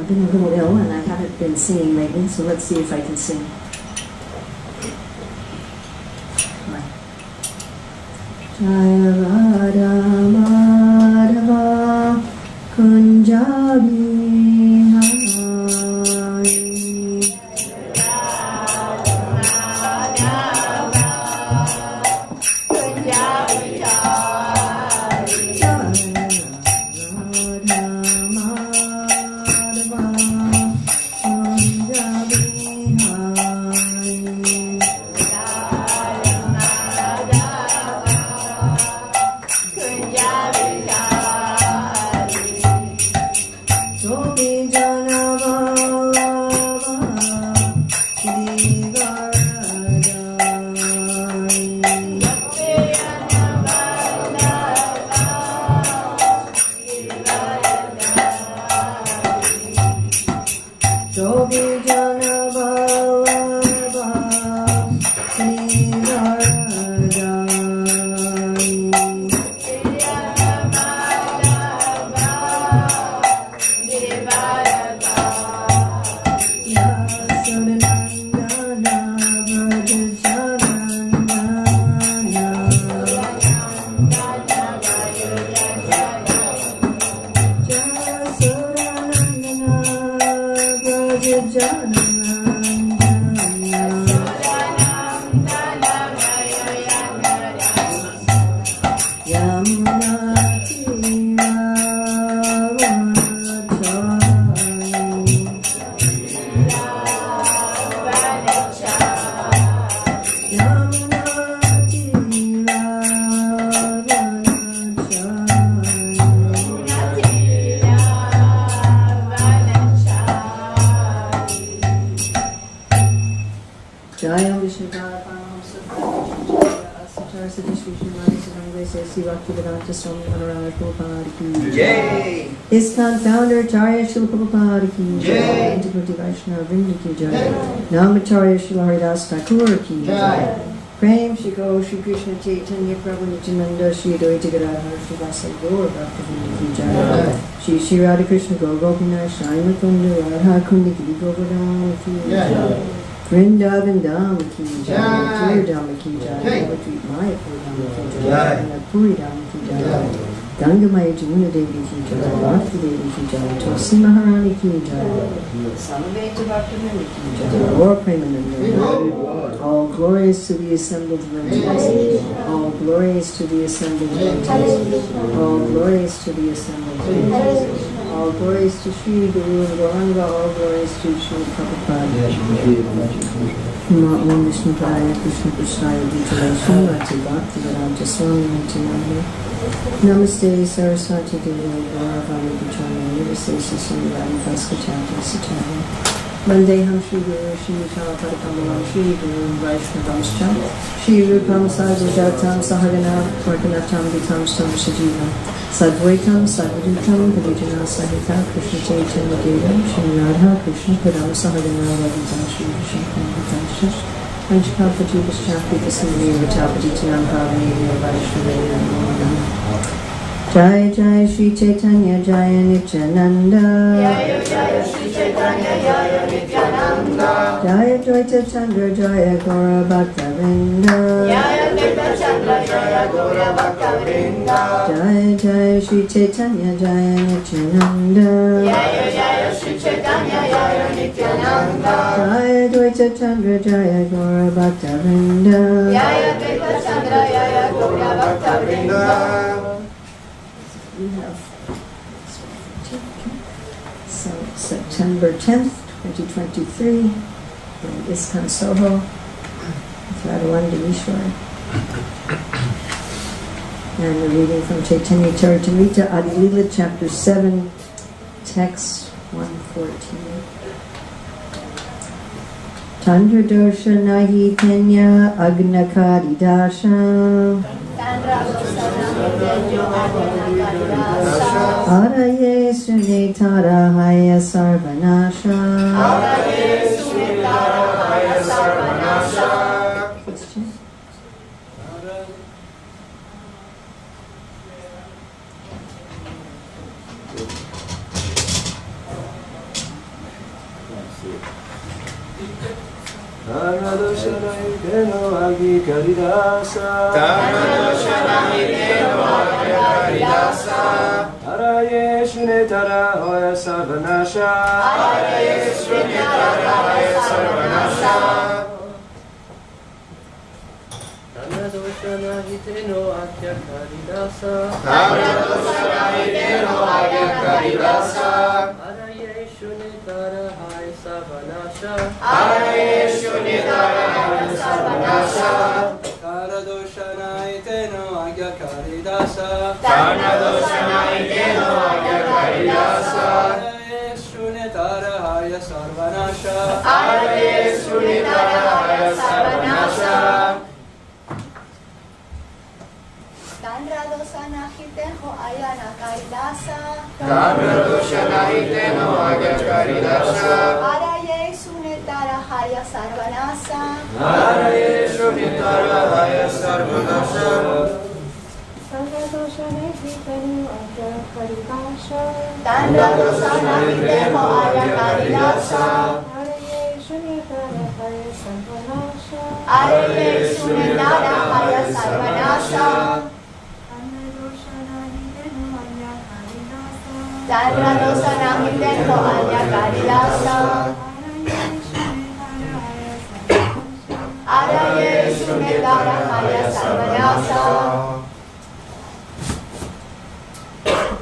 been a little ill and I haven't been singing lately, so let's see if I can sing. Jaya Radha Madhava Kunjabi ISKCON founder Acharya Srila Prabhupada ki jai, Integrity Vaishnava Vrinda ki jai, Namacharya Srila Haridas Thakur ki jai, Prem Shri Go Shri Krishna Chaitanya Prabhu Nityananda Shri Advaita Gadadhar Shri Vasa Gaur Bhakta Vrinda ki jai, Shri Shri Radha Krishna Gaur Gopinath Shri Mukunda Radha Kundi Giri Govardhan ki jai, Vrindavan Dham ki jai, Tirudham ki jai, Navadvip Mayapur Dham ki jai, Nagpuri Dham ki jai, Gangamaya Jamuna Devi ki jai, Bhakti Devi ki jai, Tulsi Maharani ki jai, Samaveta Bhaktivinoda ki jai, Gaur Premananda, all glories to the assembled devotees, all glories to the assembled devotees, all glories to the assembled devotees, all glories to Sri Guru and Gauranga, all glories to Sri Prabhupada. Om Vishnu Padaya Krishna Krishnaya Bhutale Srimati Bhakti Vedanta Swami Nityananda Namaste Saraswati Devi Gauravani Bhutale Namaste Sasundari Vaskachati Satari Vandeham Shri Guru Shri Padakamalam Shri Guru Vaishnavamscha Shri Rupam Sajajatam Sahagana Vartanatam Vitam Stam Sajivam Sadvaitam Sadvadutam Pavijana Sahita Krishna Chaitanya Devam Shri Radha Krishna Padam Sahagana Vadita Shri Krishna Pandita Panchapati Vishchapi Vasindhi Vatapati Tinam Bhavani Vaishnavaya Namo Jai Jai Shri Chaitanya Jaya Nityananda Jaya Jaya Shri Chaitanya Jaya Nityananda Jaya Dvaita Chandra Jaya Gaura Bhakta Vrinda Jaya Dvaita Chandra Jaya Gaura Bhakta Vrinda Jaya Jaya Shri Chaitanya Jaya Nityananda Jaya Jaya Shri Chaitanya Jaya Nityananda Jaya Dvaita Chandra Jaya Gaura Bhakta Vrinda Jaya Dvaita Chandra Jaya Gaura Bhakta Vrinda. We have so September 10th, 2023, in ISKCON Soho, with Radharani Ishwar. And we're reading from Caitanya Caritamrita, Adi Lila, chapter 7, text 114. Chandra dosha nahi kenya agnakari dasha Araye sunetara haya sarvanasha Question? Dharmadoshanahiteno agikaridasa. Dharmadoshanahiteno agikaridasa. Araye shunetara hoya sarvanasha. Araye shunetara hoya sarvanasha. Dharmadoshanahiteno agikaridasa. Dharmadoshanahiteno agikaridasa. Araye shunetara hoya sarvanasha. Araye shunetara hoya sarvanasha. Dharmadoshanahiteno agikaridasa. Dharmadoshanahiteno agikaridasa. Araye shunetara hoya sarvanasha. Araye shunetara hoya sarvanasha. Dharmadoshanahiteno agikaridasa. Dharmadoshanahiteno agikaridasa. Araye shunetara hoya sarvanasha. Araye shunetara hoya sarvanasha. Dharmadoshanahiteno agikaridasa. Dharmadoshanahiteno agikaridasa. Araye shunetara hoya sarvanasha. Araye shunetara hoya sarvanasha. Dharmadoshanahiteno agikaridasa. Araye shunetara hoya sarvanasha.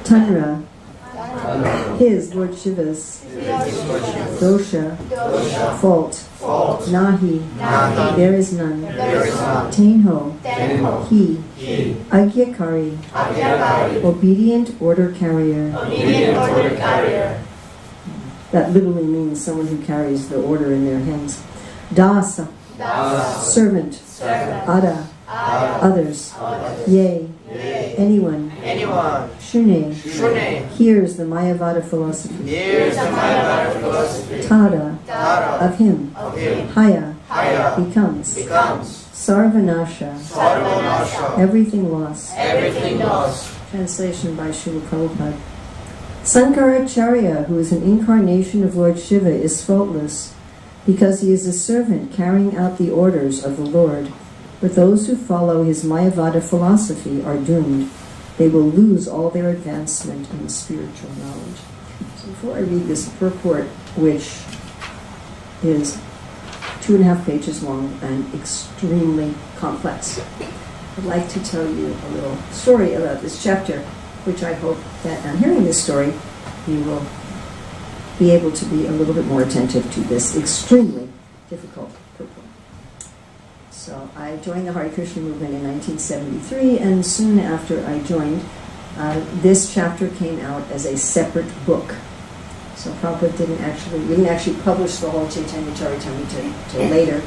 Tanra, his, Lord Shiva's, dosha, fault, nahi, there is none, tainho, he, agyakari, obedient order carrier. Obedient order carrier. That literally means someone who carries the order in their hands. Dasa, Dasa. servant, Servant. ada, others, yea, anyone, Anyone. shune, Shune. hears the Mayavada philosophy. Here's the Mayavada philosophy. Tada, Tara. of him, Of him. haya, Haya. becomes, Becomes. sarvanasha, Sarvanasha. everything lost. Everything lost. Translation by Srila Prabhupada. Sankaracharya, who is an incarnation of Lord Shiva, is faultless because he is a servant carrying out the orders of the Lord. But those who follow his Mayavada philosophy are doomed. They will lose all their advancement in spiritual knowledge. So before I read this purport, which is 2.5 pages long and extremely complex, I'd like to tell you a little story about this chapter, which I hope that on hearing this story, you will be able to be a little bit more attentive to this extremely difficult purport. So I joined the Hare Krishna movement in 1973, and soon after I joined, this chapter came out as a separate book. So Prabhupada we didn't actually publish the whole Caitanya Caritamrita till later,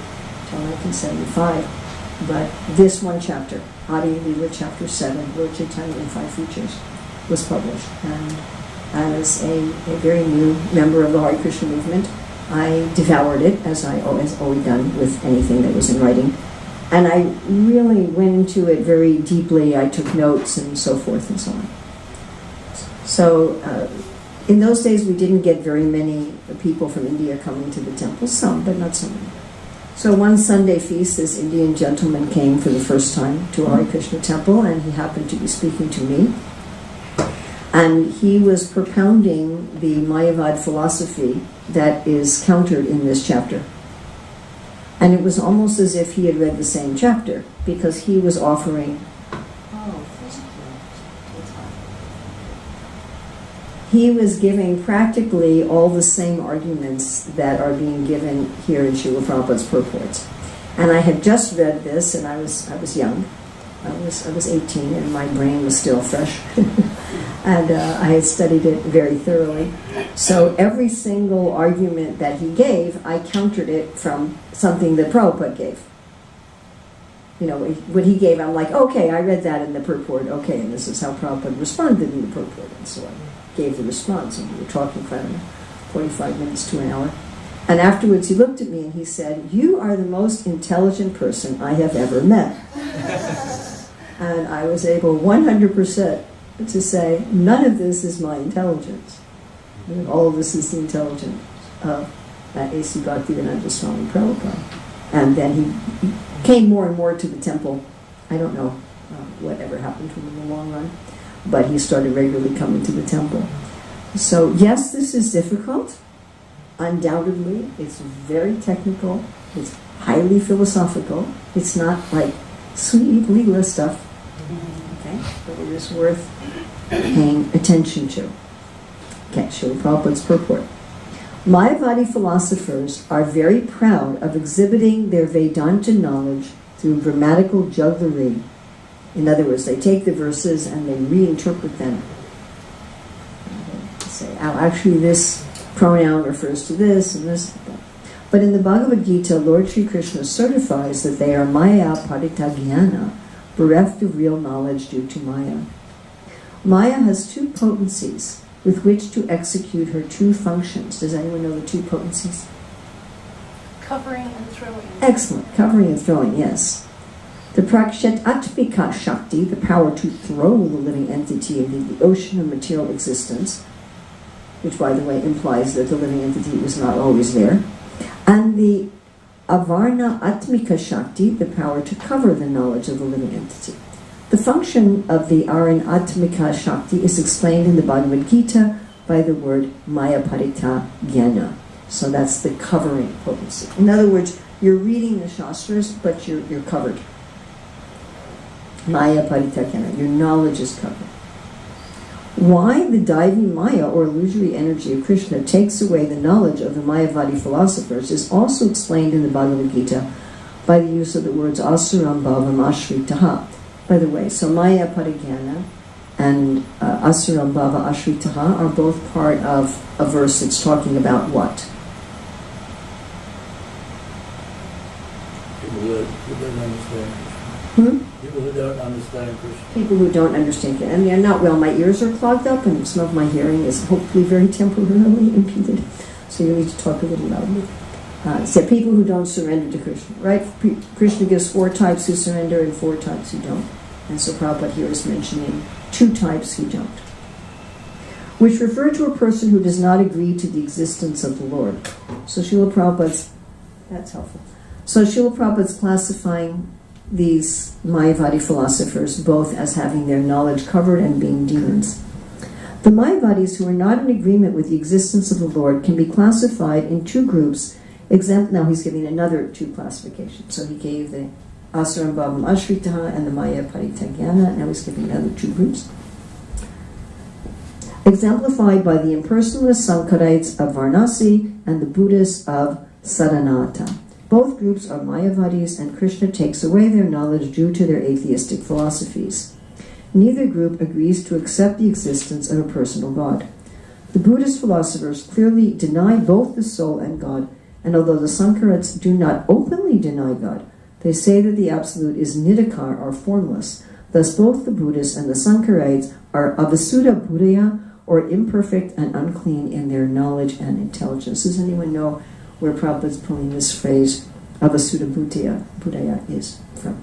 till 1975. But this one chapter, Adi Lila chapter 7, Lord Caitanya in 5 features, was published. And as a very new member of the Hare Krishna movement, I devoured it, as I always done with anything that was in writing. And I really went into it very deeply. I took notes and so forth and so on. So in those days, we didn't get very many people from India coming to the temple, some, but not so many. So one Sunday feast, this Indian gentleman came for the first time to a Hare Krishna temple, and he happened to be speaking to me. And he was propounding the Mayavad philosophy that is countered in this chapter. And it was almost as if he had read the same chapter, because he was offering... He was giving practically all the same arguments that are being given here in Srila Prabhupada's purports. And I had just read this, and I was young. I was 18, and my brain was still fresh. And I had studied it very thoroughly. So every single argument that he gave, I countered it from something that Prabhupada gave. You know, what he gave, I'm like, okay, I read that in the purport, okay, and this is how Prabhupada responded in the purport, and so I gave the response, and we were talking for, I don't know, 45 minutes to an hour. And afterwards he looked at me and he said, "You are the most intelligent person I have ever met." And I was able 100% to say, none of this is my intelligence. All of this is the intelligence of A.C. Bhaktivedanta Swami Prabhupada. And then he came more and more to the temple. I don't know whatever happened to him in the long run, but he started regularly coming to the temple. So yes, this is difficult. Undoubtedly, it's very technical. It's highly philosophical. It's not like sweet Lila stuff. Okay, but it is worth paying attention to. Okay, Srila Prabhupada's purport. Mayavadi philosophers are very proud of exhibiting their Vedanta knowledge through grammatical jugglery. In other words, they take the verses and they reinterpret them. They say, oh, actually this pronoun refers to this and this. But in the Bhagavad Gita, Lord Sri Krishna certifies that they are Maya Padita Jnana, bereft of real knowledge due to Maya. Maya has two potencies with which to execute her two functions. Does anyone know the two potencies? Covering and throwing. Excellent. Covering and throwing, yes. The Prakshat Atmika Shakti, the power to throw the living entity into the ocean of material existence, which, by the way, implies that the living entity was not always there. And the Avarna Atmika Shakti, the power to cover the knowledge of the living entity. The function of the Aran Atmika Shakti is explained in the Bhagavad Gita by the word Maya Parita Jnana. So that's the covering potency. In other words, you're reading the Shastras, but you're covered. Maya Parita Jnana, your knowledge is covered. Why the Daivi Maya, or illusory energy of Krishna, takes away the knowledge of the Mayavadi philosophers is also explained in the Bhagavad Gita by the use of the words Asuram Bhavam Ashritaha. By the way, so Maya Parigana and Asuram Bhava Ashritaha are both part of a verse that's talking about what? People who don't understand. People who don't understand Krishna. People who don't understand it. And they're not well. My ears are clogged up and some of my hearing is hopefully very temporarily impeded. So you need to talk a little louder. So people who don't surrender to Krishna, right? Krishna gives 4 types who surrender and 4 types who don't. And so Prabhupada here is mentioning 2 types who don't, which refer to a person who does not agree to the existence of the Lord. So Srila Prabhupada's, that's helpful. So Srila Prabhupada's classifying these Mayavadi philosophers both as having their knowledge covered and being demons. The Mayavadis who are not in agreement with the existence of the Lord can be classified in 2 groups. Now he's giving another 2 classifications. So he gave the Asuram Bhavam Ashritaha and the Maya Parita Jnana. Now he's giving another 2 groups. Exemplified by the impersonalist Sankarites of Varanasi and the Buddhists of Saranata. Both groups are Mayavadis, and Krishna takes away their knowledge due to their atheistic philosophies. Neither group agrees to accept the existence of a personal God. The Buddhist philosophers clearly deny both the soul and God, and although the Sankarites do not openly deny God, they say that the Absolute is nidakar, or formless. Thus both the Buddhists and the Sankarites are avasuddha buddhaya, or imperfect and unclean in their knowledge and intelligence. Does anyone know where Prabhupada's pulling this phrase avasuddha buddhaya is from?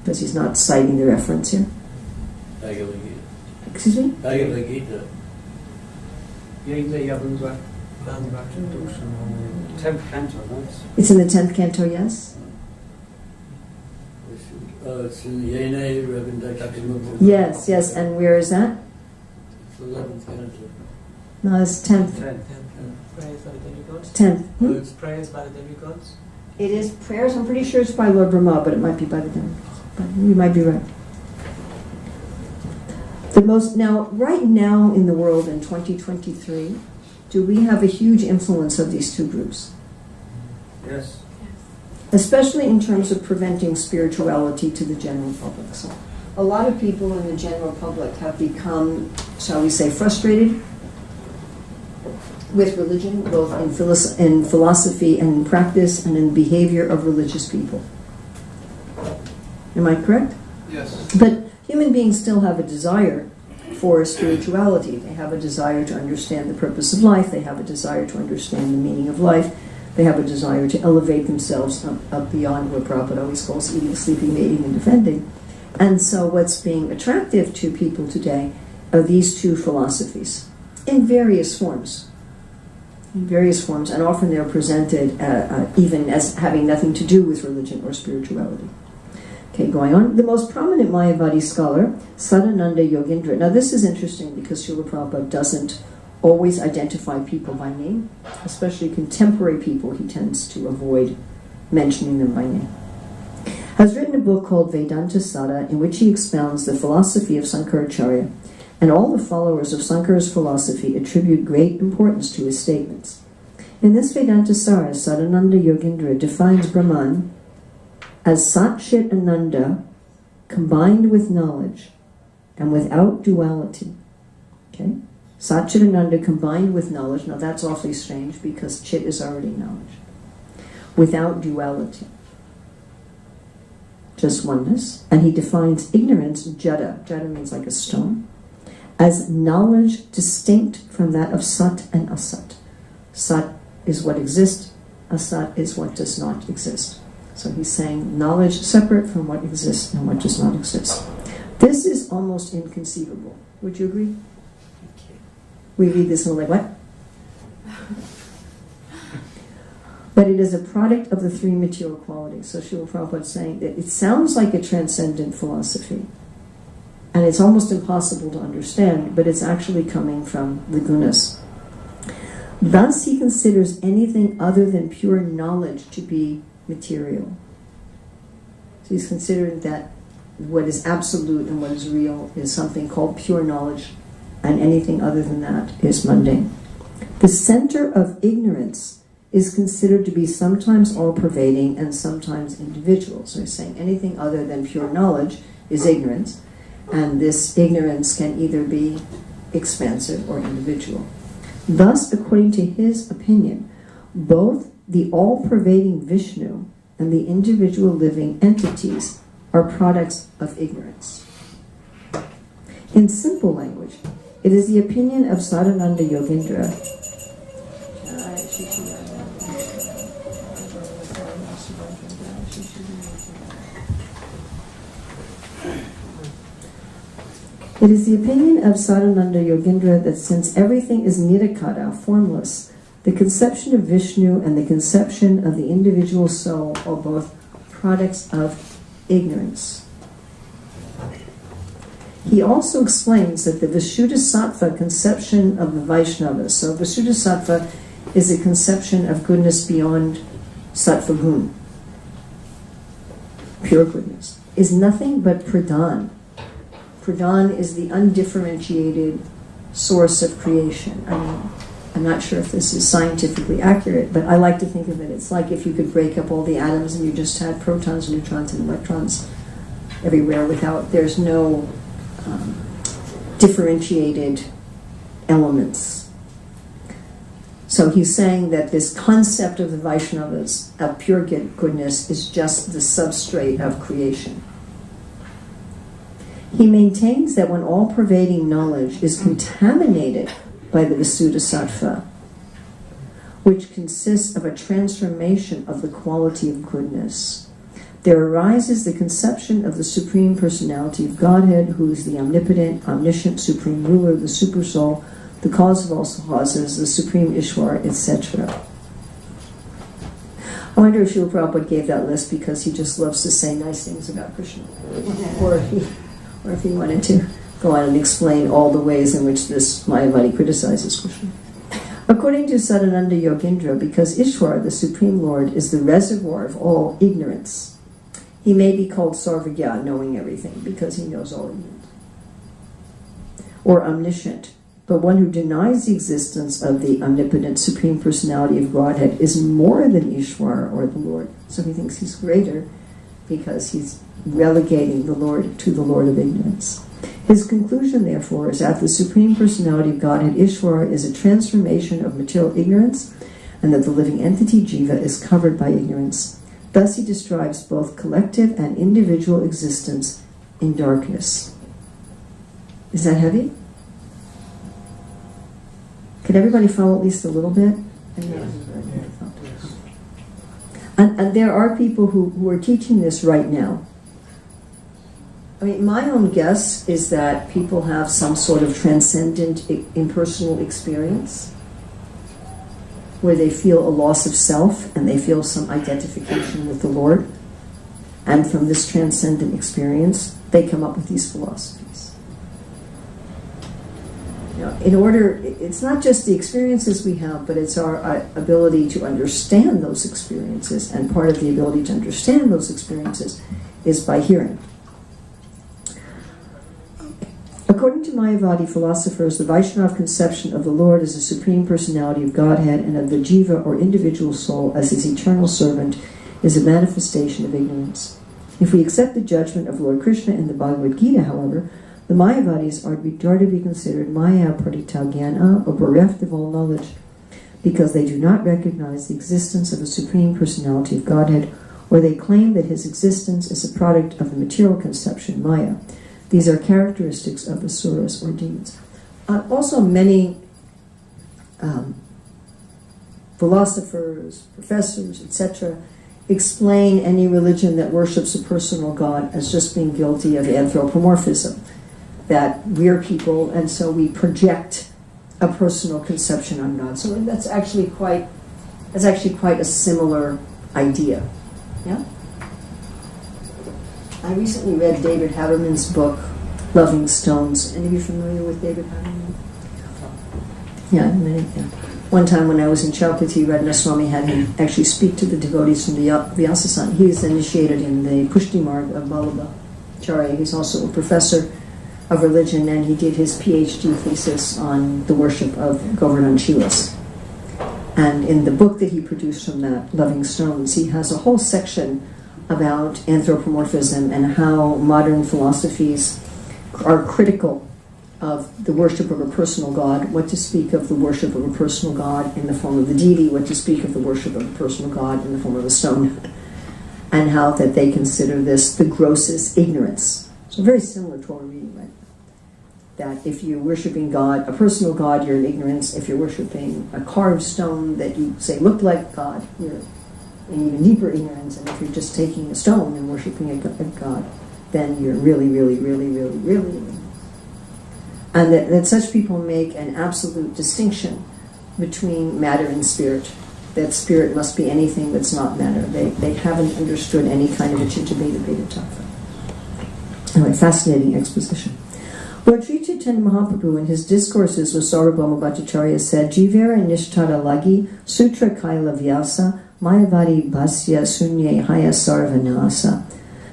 Because he's not citing the reference here. Bhagavad Gita. Excuse me? Bhagavad Gita. It's in the 10th canto, yes? It's in the Yene Ravindakshima. Yes, yes, and where is that? It's 11th canto. No, it's 10th. Prayers by the demigods. 10th. It's prayers by the demigods. It is prayers. I'm pretty sure it's by Lord Brahma, but it might be by the demigods. But you might be right. Right now in the world in 2023, do we have a huge influence of these 2 groups? Yes. Especially in terms of preventing spirituality to the general public. So a lot of people in the general public have become, shall we say, frustrated with religion, both in philosophy and in practice and in behavior of religious people. Am I correct? Yes. But human beings still have a desire for spirituality. They have a desire to understand the purpose of life. They have a desire to understand the meaning of life. They have a desire to elevate themselves up beyond what Prabhupada always calls eating, sleeping, mating, and defending. And so what's being attractive to people today are these 2 philosophies in various forms. in various forms, and often they're presented even as having nothing to do with religion or spirituality. Okay, going on. The most prominent Mayavadi scholar, Sadananda Yogindra. Now this is interesting because Srila Prabhupada doesn't always identify people by name, especially contemporary people. He tends to avoid mentioning them by name. Has written a book called Vedanta Sada, in which he expounds the philosophy of Sankaracharya, and all the followers of Sankara's philosophy attribute great importance to his statements. In this Vedanta Sara, Sadananda Yogindra defines Brahman as Sat Chit Ananda combined with knowledge and without duality. Okay? Sat Chit Ananda combined with knowledge. Now that's awfully strange because Chit is already knowledge. Without duality. Just oneness. And he defines ignorance, jada, jada means like a stone, as knowledge distinct from that of Sat and Asat. Sat is what exists, Asat is what does not exist. So he's saying knowledge separate from what exists and what does not exist. This is almost inconceivable. Would you agree? We read this and we're like, what? But it is a product of the three material qualities. So Srila Prabhupada is saying that it sounds like a transcendent philosophy, and it's almost impossible to understand, but it's actually coming from the gunas. Thus he considers anything other than pure knowledge to be material. So he's considering that what is absolute and what is real is something called pure knowledge, and anything other than that is mundane. The center of ignorance is considered to be sometimes all-pervading and sometimes individual. So he's saying anything other than pure knowledge is ignorance, and this ignorance can either be expansive or individual. Thus, according to his opinion, both the all-pervading Vishnu and the individual living entities are products of ignorance. In simple language, it is the opinion of Sadananda Yogindra It is the opinion of Sadananda Yogindra that since everything is nirakata, formless, the conception of Vishnu and the conception of the individual soul are both products of ignorance. He also explains that the Vishuddha-sattva conception of the Vaishnavas, so Vishuddha-sattva is a conception of goodness beyond sattva gun, pure goodness, is nothing but pradhan. Pradhan is the undifferentiated source of creation. I mean, I'm not sure if this is scientifically accurate, but I like to think of it. It's like if you could break up all the atoms and you just had protons, neutrons, and electrons everywhere there's no differentiated elements. So he's saying that this concept of the Vaishnavas, of pure goodness, is just the substrate of creation. He maintains that when all-pervading knowledge is contaminated by the Visuddha-sattva, which consists of a transformation of the quality of goodness, there arises the conception of the Supreme Personality of Godhead, who is the omnipotent, omniscient, supreme ruler, the supersoul, the cause of all causes, the supreme Ishwar, etc. I wonder if Srila Prabhupada gave that list because he just loves to say nice things about Krishna, or if he wanted to go on and explain all the ways in which this Mayavadi criticizes Krishna. According to Sadananda Yogindra, because Ishwar, the Supreme Lord, is the reservoir of all ignorance, he may be called Sarvagya, knowing everything, because he knows all ignorance. Or omniscient, but one who denies the existence of the omnipotent Supreme Personality of Godhead is more than Ishwar, or the Lord. So he thinks he's greater because he's relegating the Lord to the Lord of ignorance. His conclusion, therefore, is that the Supreme Personality of Godhead, Ishwar, is a transformation of material ignorance, and that the living entity, Jiva, is covered by ignorance. Thus he describes both collective and individual existence in darkness. Is that heavy? Can everybody follow at least a little bit? And there are people who are teaching this right now. I mean, my own guess is that people have some sort of transcendent impersonal experience. where they feel a loss of self and they feel some identification with the Lord. And from this transcendent experience, they come up with these philosophies. It's not just the experiences we have, but it's our ability to understand those experiences. And part of the ability to understand those experiences is by hearing. According to Mayavadi philosophers, the Vaishnava conception of the Lord as the Supreme Personality of Godhead and of the Jiva or individual soul as his eternal servant is a manifestation of ignorance. If we accept the judgment of Lord Krishna in the Bhagavad Gita, however, the Mayavadis are to be considered Maya Paritha Gyana, or bereft of all knowledge, because they do not recognize the existence of a Supreme Personality of Godhead, or they claim that his existence is a product of the material conception, Maya. These are characteristics of the suras or demons. Also, many philosophers, professors, etc., explain any religion that worships a personal God as just being guilty of anthropomorphism, that we're people and so we project a personal conception on God. So that's actually quite a similar idea. Yeah? I recently read David Haberman's book, Loving Stones. Any of you familiar with David Haberman? Yeah. One time when I was in Chaupati, Radhanath Swami had him actually speak to the devotees from the Vyasasana. He is initiated in the Pushti Marg of Vallabhacharya. He's also a professor of religion, and he did his PhD thesis on the worship of Govardhan Chilas. And in the book that he produced from that, Loving Stones, he has a whole section about anthropomorphism and how modern philosophies are critical of the worship of a personal God, what to speak of the worship of a personal God in the form of the deity, what to speak of the worship of a personal God in the form of a stone, and how that they consider this the grossest ignorance. So very similar to what we're reading, right? That if you're worshiping God, a personal God, you're in ignorance. If you're worshiping a carved stone that you say looked like God, you're in even deeper ignorance. And if you're just taking a stone and worshiping a God, then you're really, really, really, really, really ignorant. And that such people make an absolute distinction between matter and spirit. That spirit must be anything that's not matter. They haven't understood any kind of a Chitta-Bheda Bheda Tattva. Anyway, fascinating exposition. Lord Sri Chaitanya Mahaprabhu in his discourses with Sarvabhauma Bhattacharya said, Jivera Nishtara Lagi Sutra Kaila Vyasa Mayavadi Bhasya Sunye Haya Sarvanasa.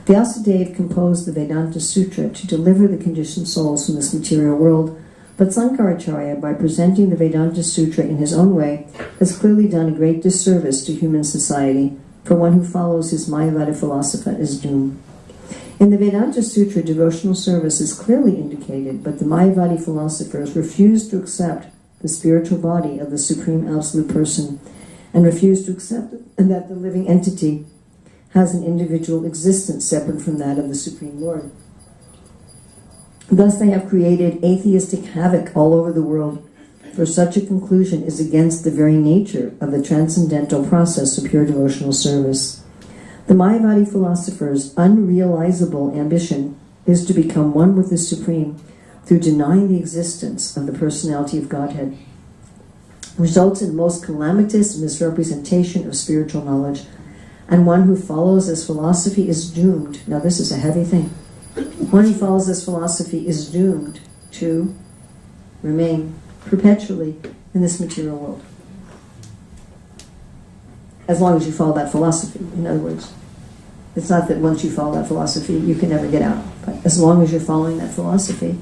Vyasadeva composed the Vedanta Sutra to deliver the conditioned souls from this material world, but Sankaracharya, by presenting the Vedanta Sutra in his own way, has clearly done a great disservice to human society, for one who follows his Mayavada philosophy is doomed. In the Vedanta Sutra, devotional service is clearly indicated, but the Mayavadi philosophers refuse to accept the spiritual body of the Supreme Absolute Person, and refuse to accept that the living entity has an individual existence separate from that of the Supreme Lord. Thus they have created atheistic havoc all over the world, for such a conclusion is against the very nature of the transcendental process of pure devotional service. The Mayavadi philosophers' unrealizable ambition is to become one with the Supreme through denying the existence of the personality of Godhead. Results in most calamitous misrepresentation of spiritual knowledge, and one who follows this philosophy is doomed. Now this is a heavy thing. One who follows this philosophy is doomed to remain perpetually in this material world. As long as you follow that philosophy, in other words. It's not that once you follow that philosophy, you can never get out. But as long as you're following that philosophy,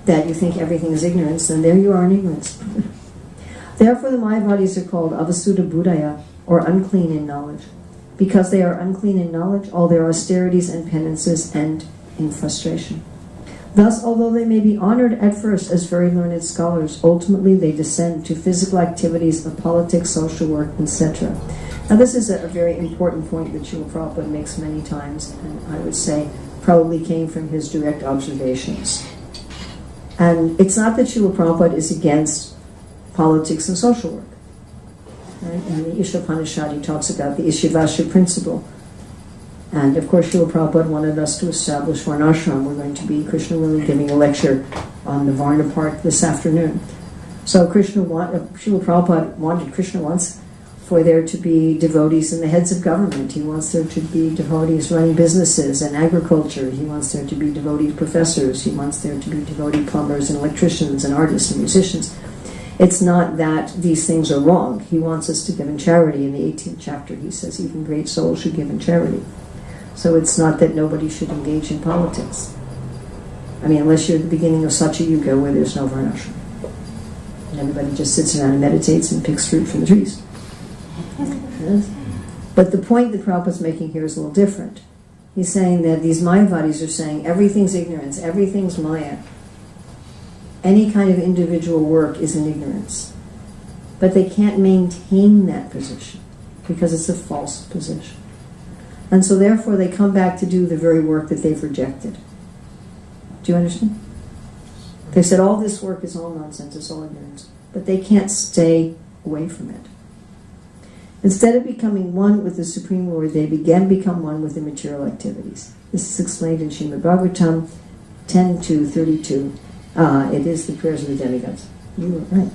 that you think everything is ignorance, then there you are in ignorance. Therefore the Mayavadis are called Avasuddha Buddhaya, or unclean in knowledge. Because they are unclean in knowledge, all their austerities and penances end in frustration. Thus, although they may be honored at first as very learned scholars, ultimately they descend to physical activities of politics, social work, etc. Now this is a very important point that Srila Prabhupada makes many times, and I would say probably came from his direct observations. And it's not that Srila Prabhupada is against politics and social work. Right? And the Ishopanishad, he talks about the Ishyavasya principle. And of course, Srila Prabhupada wanted us to establish Varnashram. We're going to be, Krishna will be giving a lecture on the Varna part this afternoon. So Srila Prabhupada wanted Krishna wants for there to be devotees in the heads of government. He wants there to be devotees running businesses and agriculture. He wants there to be devotee professors. He wants there to be devotee plumbers and electricians and artists and musicians. It's not that these things are wrong. He wants us to give in charity. In the 18th chapter, he says even great souls should give in charity. So it's not that nobody should engage in politics. I mean, unless you're at the beginning of such a yuga where there's no varnashram. And everybody just sits around and meditates and picks fruit from the trees. Yes? But the point that Prabhupada's making here is a little different. He's saying that these Mayavadis are saying everything's ignorance, everything's Maya. Any kind of individual work is in ignorance. But they can't maintain that position because it's a false position. And so therefore they come back to do the very work that they've rejected. Do you understand? They said all this work is all nonsense, it's all ignorance. But they can't stay away from it. Instead of becoming one with the Supreme Lord, they become one with the material activities. This is explained in Srimad Bhagavatam 10:32. It is the prayers of the demigods. You were right.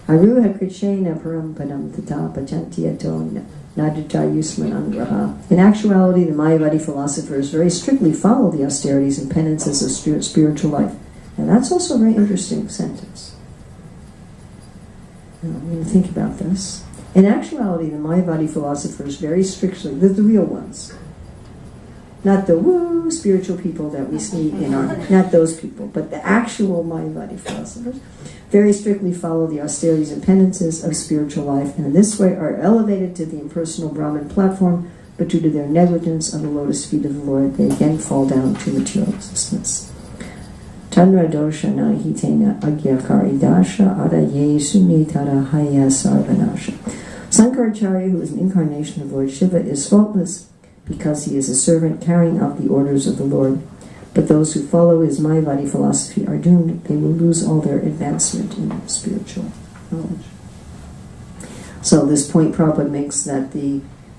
Aruha krishena param padam tata pachantiyato nadita yusman angraha. In actuality, the Mayavadi philosophers very strictly follow the austerities and penances of spiritual life. And that's also a very interesting sentence. Now, I'm going to think about this. In actuality, the Mayavadi philosophers very strictly, the real ones, not the woo spiritual people that we see in our, not those people, but the actual Mayavadi philosophers, very strictly follow the austerities and penances of spiritual life, and in this way are elevated to the impersonal Brahman platform, but due to their negligence of the lotus feet of the Lord, they again fall down to material existence. Tanra dosha na hitena agyakari dasha adaye sunitara haya sarvanasha. Sankaracharya, who is an incarnation of Lord Shiva, is faultless because he is a servant carrying out the orders of the Lord. But those who follow his Mayavadi philosophy are doomed. They will lose all their advancement in spiritual knowledge. So this point Prabhupada makes that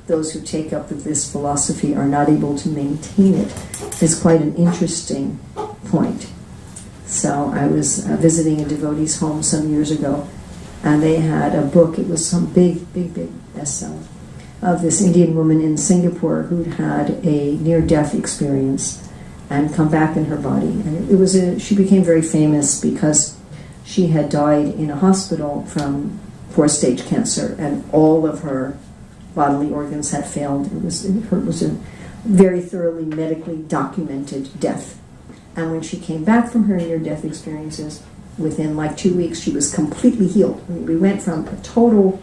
those who take up this philosophy are not able to maintain it is quite an interesting point. So I was visiting a devotee's home some years ago, and they had a book. It was some big bestseller of this Indian woman in Singapore who'd had a near-death experience and come back in her body. And she became very famous because she had died in a hospital from 4th-stage cancer, and all of her bodily organs had failed. It was a very thoroughly medically documented death. And when she came back from her near-death experiences, within like 2 weeks, she was completely healed. I mean, we went from a total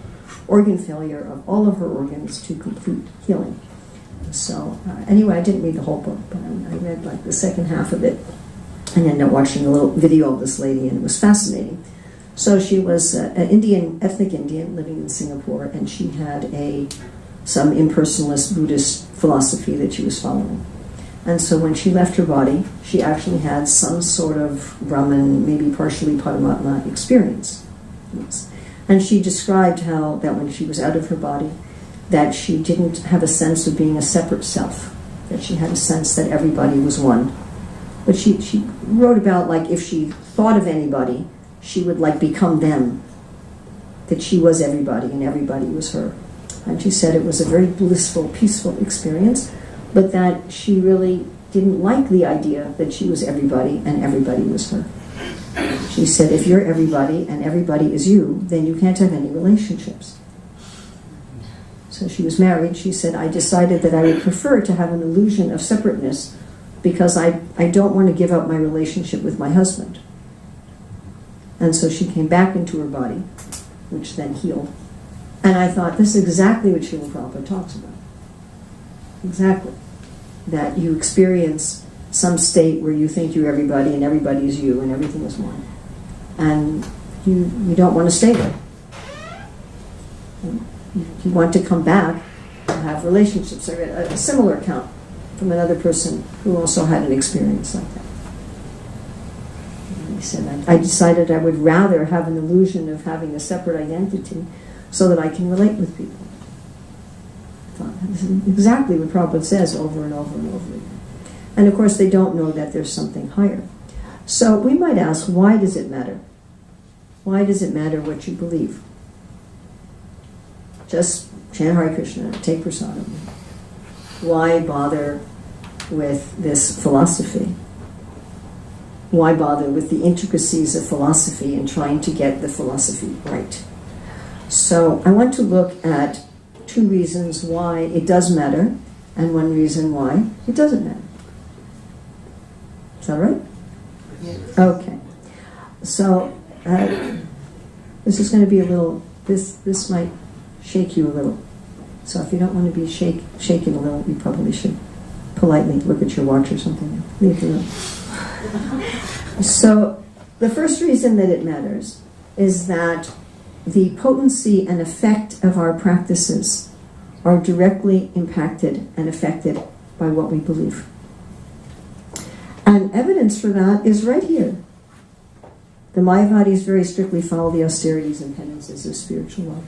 organ failure of all of her organs to complete healing. So anyway, I didn't read the whole book, but I read like the second half of it, and ended up watching a little video of this lady, and it was fascinating. So she was an ethnic Indian living in Singapore, and she had some impersonalist Buddhist philosophy that she was following. And so when she left her body, she actually had some sort of Brahman, maybe partially Paramatma experience. And she described how that when she was out of her body, that she didn't have a sense of being a separate self, that she had a sense that everybody was one. But she wrote about, like, if she thought of anybody, she would, like, become them, that she was everybody and everybody was her. And she said it was a very blissful, peaceful experience, but that she really didn't like the idea that she was everybody and everybody was her. She said, if you're everybody and everybody is you, then you can't have any relationships. So she was married. She said, I decided that I would prefer to have an illusion of separateness because I don't want to give up my relationship with my husband. And so she came back into her body, which then healed. And I thought, this is exactly what Srila Prabhupada talks about. Exactly. That you experience some state where you think you're everybody and everybody is you and everything is one. And you don't want to stay there. You want to come back and have relationships. I read a similar account from another person who also had an experience like that. And he said, I decided I would rather have an illusion of having a separate identity so that I can relate with people. This is exactly what Prabhupada says over and over and over again. And of course they don't know that there's something higher. So we might ask, why does it matter? Why does it matter what you believe? Just chant Hare Krishna, take prasadam. Why bother with this philosophy? Why bother with the intricacies of philosophy and trying to get the philosophy right? So I want to look at 2 reasons why it does matter and 1 reason why it doesn't matter. Is that right? Yes. Okay. So this is going to be a little, this might shake you a little. So if you don't want to be shaken a little, you probably should politely look at your watch or something. Leave the room. So the first reason that it matters is that the potency and effect of our practices are directly impacted and affected by what we believe. And evidence for that is right here. The Mayavadis very strictly follow the austerities and penances of spiritual life.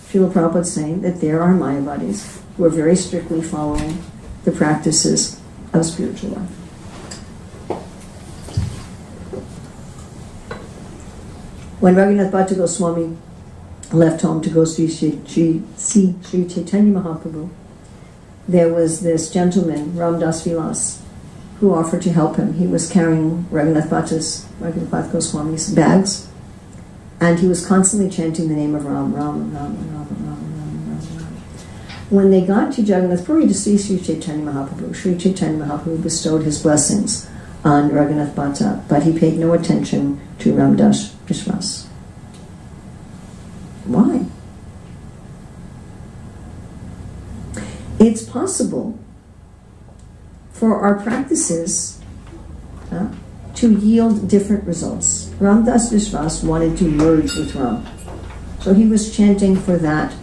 Srila Prabhupada is saying that there are Mayavadis who are very strictly following the practices of spiritual life. When Raghunath Bhatta Goswami left home to go see Sri Caitanya Mahaprabhu, there was this gentleman, Ramdas Vilas, who offered to help him. He was carrying Raghunath Bhatta Goswami's bags, and he was constantly chanting the name of Ram, Ram, Ram, Ram, Ram, Ram, Ram, Ram. When they got to Jagannath Puri to see Sri Caitanya Mahaprabhu, Sri Chaitanya Mahaprabhu bestowed his blessings on Raghunath Bhatta, but he paid no attention to Ramdas Vishwas. Why? It's possible for our practices to yield different results. Ramdas Vishwas wanted to merge with Ram, so he was chanting for that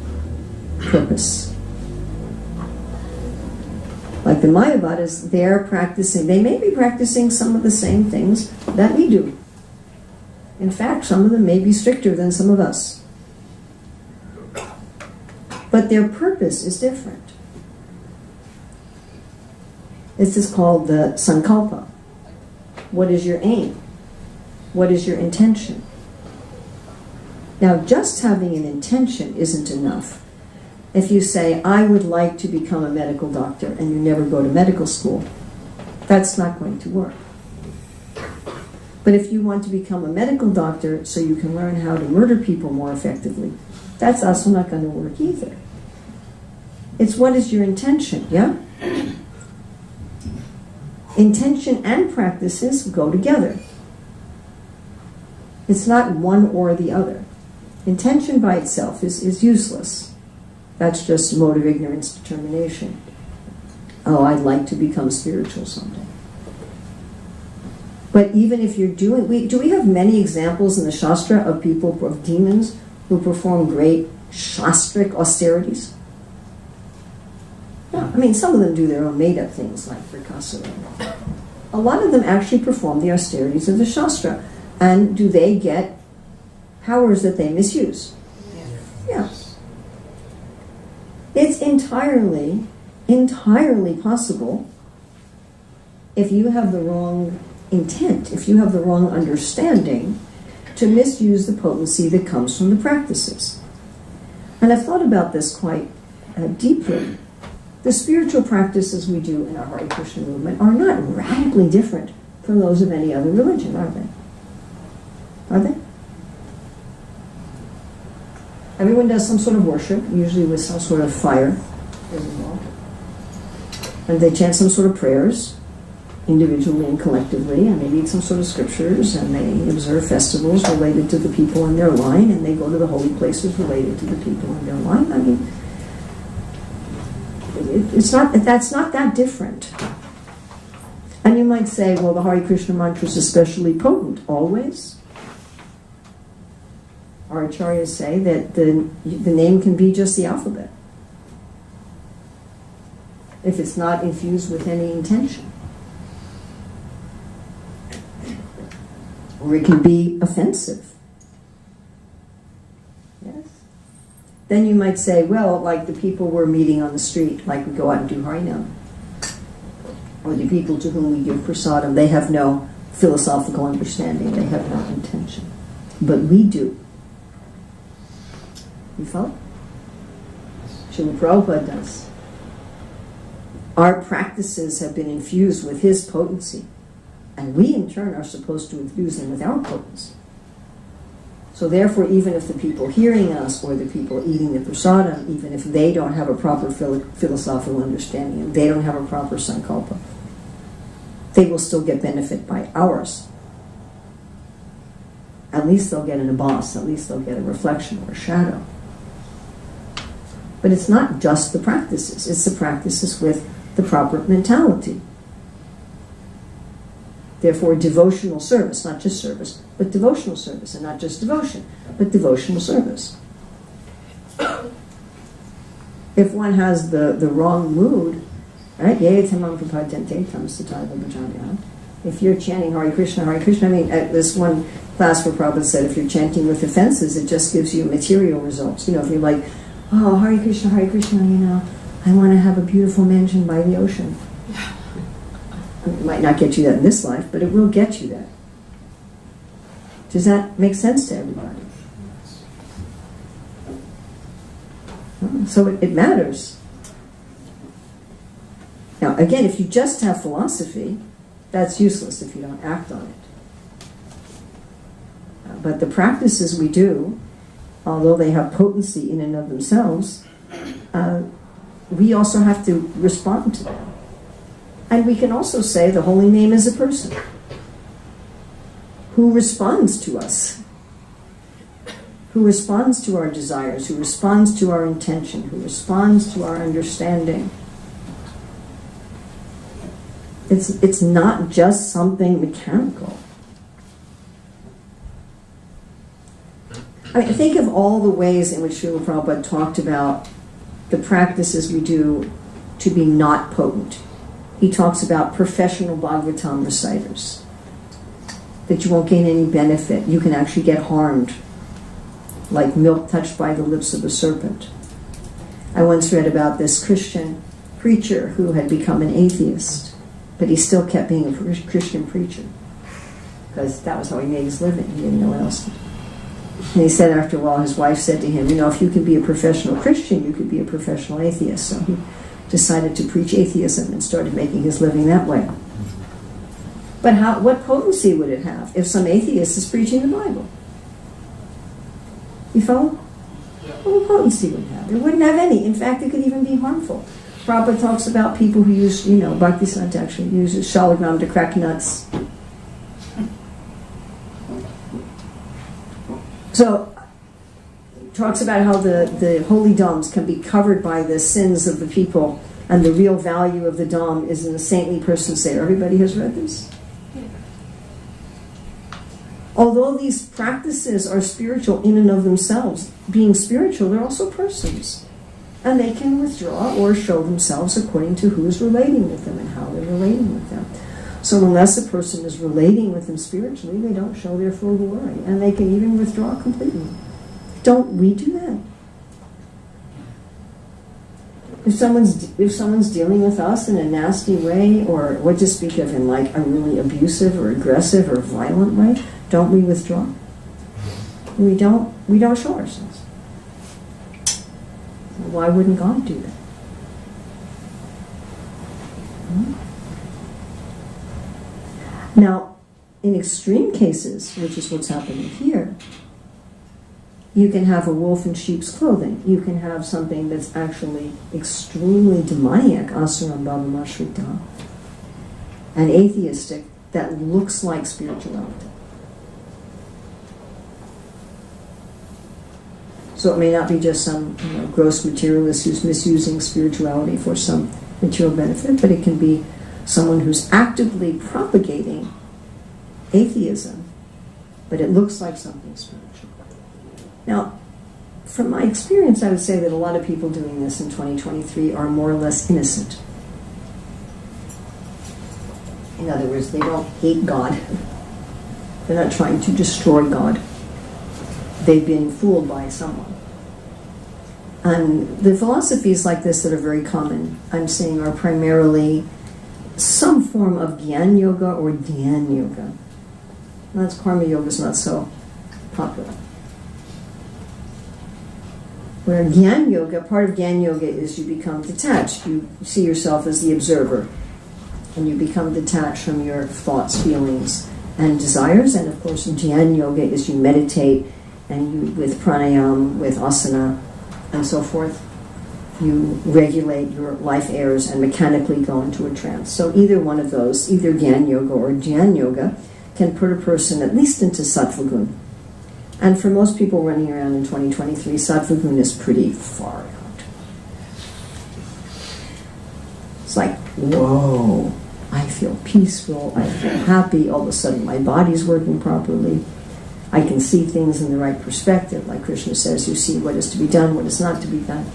purpose. Like the Mayavadis, they're practicing, they may be practicing some of the same things that we do. In fact, some of them may be stricter than some of us. But their purpose is different. This is called the sankalpa. What is your aim? What is your intention? Now, just having an intention isn't enough. If you say, I would like to become a medical doctor, and you never go to medical school, that's not going to work. But if you want to become a medical doctor so you can learn how to murder people more effectively, that's also not going to work either. It's what is your intention, yeah? Intention and practices go together. It's not one or the other. Intention by itself is useless. That's just mode of ignorance determination. Oh, I'd like to become spiritual someday. But even if you're doing, do we have many examples in the Shastra of people, of demons, who perform great shastric austerities? Yeah, I mean, some of them do their own made-up things, like Fracassery. A lot of them actually perform the austerities of the Shastra. And do they get powers that they misuse? Yeah. It's entirely possible, if you have the wrong intent, if you have the wrong understanding, to misuse the potency that comes from the practices. And I've thought about this quite deeply. The spiritual practices we do in our Hare Krishna movement are not radically different from those of any other religion, are they? Are they? Everyone does some sort of worship, usually with some sort of fire involved. And they chant some sort of prayers, individually and collectively, and they read some sort of scriptures, and they observe festivals related to the people in their line, and they go to the holy places related to the people in their line. I mean, that's not that different. And you might say, well, the Hare Krishna mantra is especially potent. Always? Our acharyas say that the name can be just the alphabet, if it's not infused with any intention. Or it can be offensive. Yes? Then you might say, well, like the people we're meeting on the street, like we go out and do Harinam, or the people to whom we give prasadam, they have no philosophical understanding, they have no intention. but we do. You follow? Srila Prabhupada does. Our practices have been infused with his potency, and we in turn are supposed to infuse them with our potency. So therefore, even if the people hearing us or the people eating the prasadam, even if they don't have a proper philosophical understanding and they don't have a proper sankalpa, they will still get benefit by ours. At least they'll get an abhas, at least they'll get a reflection or a shadow. But it's not just the practices, it's the practices with the proper mentality. Therefore, devotional service, not just service, but devotional service, and not just devotion, but devotional service. If one has the wrong mood, right? If you're chanting Hare Krishna, I mean, at this one class where Prabhupada said, if you're chanting with offenses, it just gives you material results. You know, if you're like, oh, Hare Krishna, you know, I want to have a beautiful mansion by the ocean. It might not get you that in this life, but it will get you that. Does that make sense to everybody? So it matters. Now, again, if you just have philosophy, that's useless if you don't act on it. But the practices we do, although they have potency in and of themselves, we also have to respond to them. And we can also say the holy name is a person who responds to us, who responds to our desires, who responds to our intention, who responds to our understanding. It's not just something mechanical. I mean, think of all the ways in which Srila Prabhupada talked about the practices we do to be not potent. He talks about professional Bhagavatam reciters, that you won't gain any benefit. You can actually get harmed, like milk touched by the lips of a serpent. I once read about this Christian preacher who had become an atheist, but he still kept being a Christian preacher, because that was how he made his living. He didn't know what else to do. And he said after a while, his wife said to him, you know, if you could be a professional Christian, you could be a professional atheist. So he decided to preach atheism and started making his living that way. But what potency would it have if some atheist is preaching the Bible? You follow? What potency would it have? It wouldn't have any. In fact, it could even be harmful. Prabhupada talks about people who use, you know, Bhaktisiddhanta actually uses shalagram to crack nuts. So, talks about how the holy dhammas can be covered by the sins of the people, and the real value of the dham is in the saintly person's state. Everybody has read this? Yeah. Although these practices are spiritual in and of themselves, being spiritual, they're also persons. And they can withdraw or show themselves according to who is relating with them and how they're relating with them. So unless a person is relating with them spiritually, they don't show their full glory. And they can even withdraw completely. Don't we do that? If someone's dealing with us in a nasty way, or what to speak of in like a really abusive or aggressive or violent way, don't we withdraw? We don't show ourselves. Why wouldn't God do that? Now, in extreme cases, which is what's happening here, you can have a wolf in sheep's clothing. You can have something that's actually extremely demoniac, asuram bhavamashrita, and atheistic, that looks like spirituality. So it may not be just some gross materialist who's misusing spirituality for some material benefit, but it can be someone who's actively propagating atheism, but it looks like something spiritual. Now, from my experience, I would say that a lot of people doing this in 2023 are more or less innocent. In other words, they don't hate God. They're not trying to destroy God. They've been fooled by someone. And the philosophies like this that are very common, I'm saying, are primarily some form of Gyan Yoga or Dhyan Yoga. That's Karma Yoga is not so popular. Where Gyan Yoga, part of Gyan Yoga is you become detached. You see yourself as the observer. And you become detached from your thoughts, feelings, and desires. And of course, Gyan Yoga is you meditate, and you, with pranayama, with asana, and so forth, you regulate your life airs and mechanically go into a trance. So either one of those, either Gyan Yoga or Gyan Yoga, can put a person at least into Sattva Gun. And for most people running around in 2023, Sattva Gun is pretty far out. It's like, whoa, I feel peaceful, I feel happy, all of a sudden my body's working properly. I can see things in the right perspective. Like Krishna says, you see what is to be done, what is not to be done,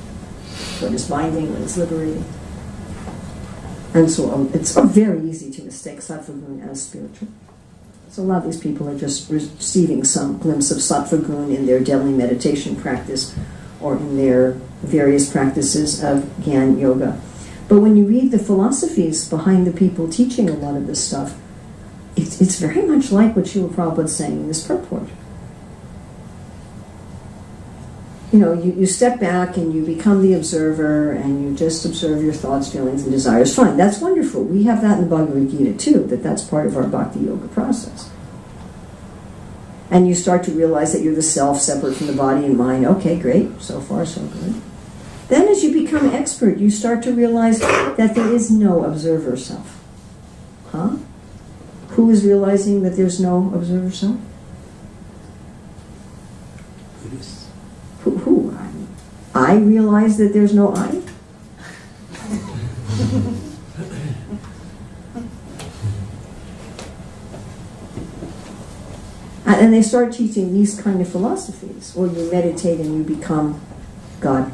what is binding, what is liberating. And so it's very easy to mistake Sattva Gun as spiritual. So a lot of these people are just receiving some glimpse of Sattva Gun in their daily meditation practice or in their various practices of Gyan Yoga. But when you read the philosophies behind the people teaching a lot of this stuff, it's very much like what Srila Prabhupada is saying in this purport. You know, you step back and you become the observer and you just observe your thoughts, feelings, and desires. Fine, that's wonderful. We have that in the Bhagavad Gita too, that's part of our bhakti yoga process. And you start to realize that you're the self separate from the body and mind. Okay, great. So far, so good. Then as you become expert, you start to realize that there is no observer self. Huh? Who is realizing that there's no observer self? Who? I realize that there's no I? And they start teaching these kind of philosophies, or you meditate and you become God.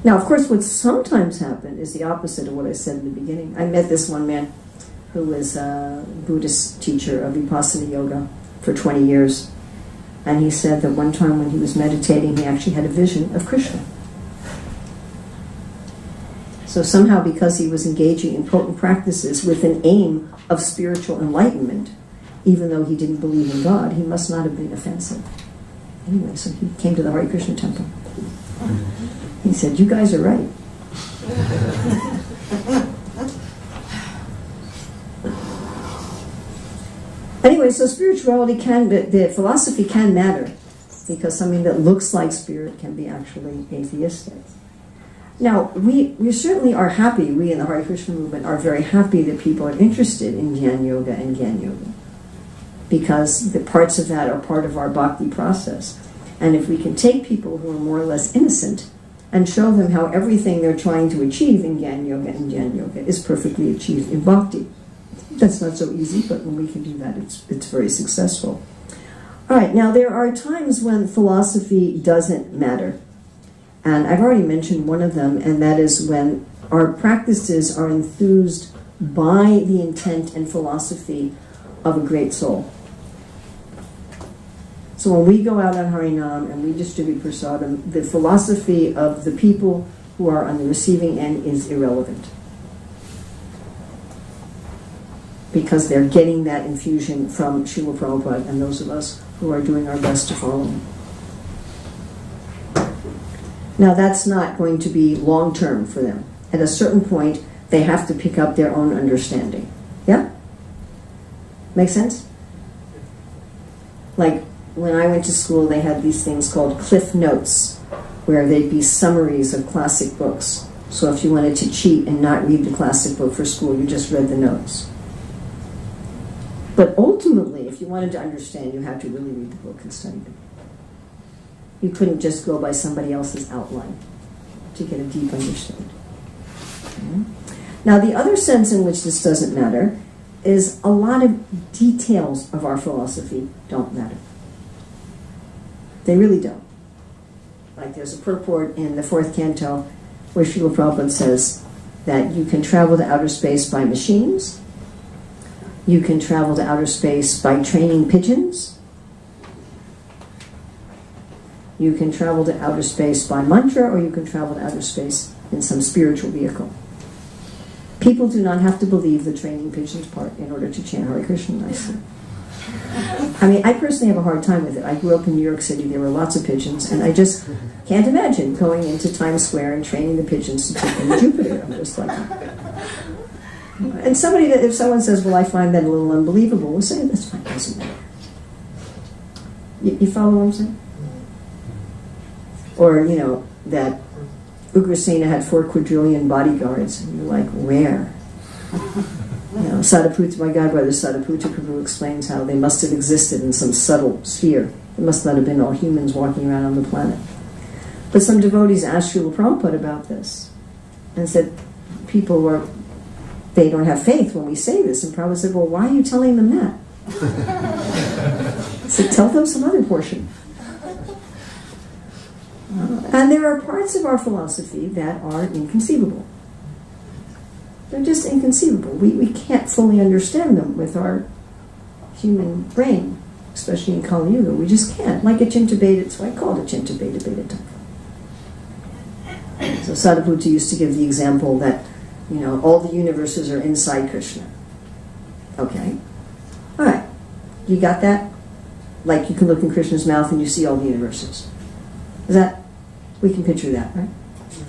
Now, of course, what sometimes happens is the opposite of what I said in the beginning. I met this one man who was a Buddhist teacher of Vipassana Yoga for 20 years. And he said that one time when he was meditating, he actually had a vision of Krishna. So somehow, because he was engaging in potent practices with an aim of spiritual enlightenment, even though he didn't believe in God, he must not have been offensive. Anyway, so he came to the Hare Krishna temple. He said, you guys are right. Anyway, so spirituality can, the philosophy can matter, because something that looks like spirit can be actually atheistic. Now, we certainly are happy, we in the Hare Krishna movement are very happy that people are interested in Jnana Yoga and Gyan Yoga, because the parts of that are part of our bhakti process. And if we can take people who are more or less innocent and show them how everything they're trying to achieve in Gyan Yoga and Jnana Yoga is perfectly achieved in bhakti. That's not so easy, but when we can do that, it's very successful. All right, now there are times when philosophy doesn't matter. And I've already mentioned one of them, and that is when our practices are enthused by the intent and philosophy of a great soul. So when we go out on Harinam and we distribute prasadam, the philosophy of the people who are on the receiving end is irrelevant, because they're getting that infusion from Srila Prabhupada and those of us who are doing our best to follow him. Now that's not going to be long-term for them. At a certain point, they have to pick up their own understanding. Yeah? Make sense? Like, when I went to school, they had these things called cliff notes, where they'd be summaries of classic books. So if you wanted to cheat and not read the classic book for school, you just read the notes. But ultimately, if you wanted to understand, you had to really read the book and study it. You couldn't just go by somebody else's outline to get a deep understanding. Okay. Now, the other sense in which this doesn't matter is a lot of details of our philosophy don't matter. They really don't. Like there's a purport in the 4th canto where Srila Prabhupada says that you can travel to outer space by machines, you can travel to outer space by training pigeons, you can travel to outer space by mantra, or you can travel to outer space in some spiritual vehicle. People do not have to believe the training pigeons part in order to chant Hare Krishna nicely. I mean, I personally have a hard time with it. I grew up in New York City. There were lots of pigeons, and I just can't imagine going into Times Square and training the pigeons to take them to Jupiter. I'm just like... And if someone says, well, I find that a little unbelievable, we'll say, that's fine, doesn't matter. You follow what I'm saying? Or, that Ugrasena had 4 quadrillion bodyguards, and you're like, where? Sadaputa, my godbrother Sadaputa Prabhu explains how they must have existed in some subtle sphere. It must not have been all humans walking around on the planet. But some devotees asked Srila Prabhupada about this and said, they don't have faith when we say this. And Prabhupada said, well, why are you telling them that? He said, tell them some other portion. And there are parts of our philosophy that are inconceivable. They're just inconceivable. We can't fully understand them with our human brain, especially in Kali Yuga. We just can't. Like a Chinta Beta, that's why I called it Chinta Beta Beta Tattva. So Sadaputa used to give the example that, all the universes are inside Krishna. Okay. All right. You got that? Like you can look in Krishna's mouth and you see all the universes. We can picture that, right?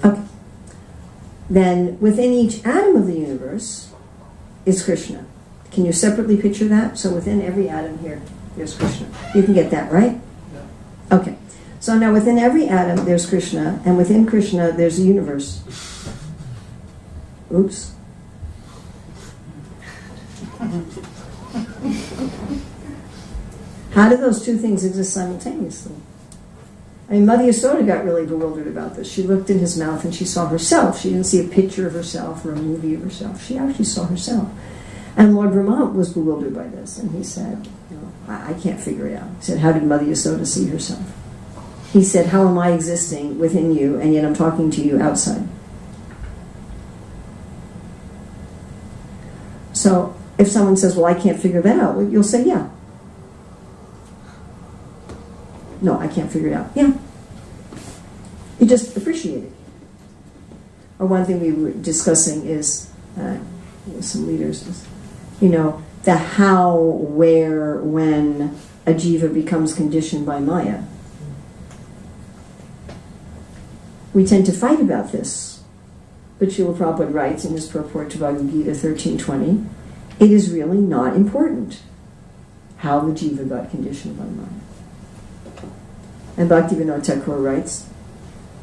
Okay. Then within each atom of the universe is Krishna. Can you separately picture that? So within every atom here, there's Krishna. You can get that, right? Yeah. Okay. So now within every atom, there's Krishna, and within Krishna, there's the universe. Oops. How do those two things exist simultaneously? I mean, Mother Yasoda got really bewildered about this. She looked in his mouth and she saw herself. She didn't see a picture of herself or a movie of herself. She actually saw herself. And Lord Brahma was bewildered by this, and he said, I can't figure it out. He said, how did Mother Yasoda see herself? He said, how am I existing within you, and yet I'm talking to you outside? So if someone says, well, I can't figure that out, you'll say, yeah. No, I can't figure it out. Yeah. You just appreciate it. Or one thing we were discussing is, some leaders, the how, where, when a jiva becomes conditioned by Maya. We tend to fight about this. But Srila Prabhupada writes in his purport to Bhagavad Gita 13:20, it is really not important how the jiva got conditioned by Maya. And Bhaktivinoda Thakur writes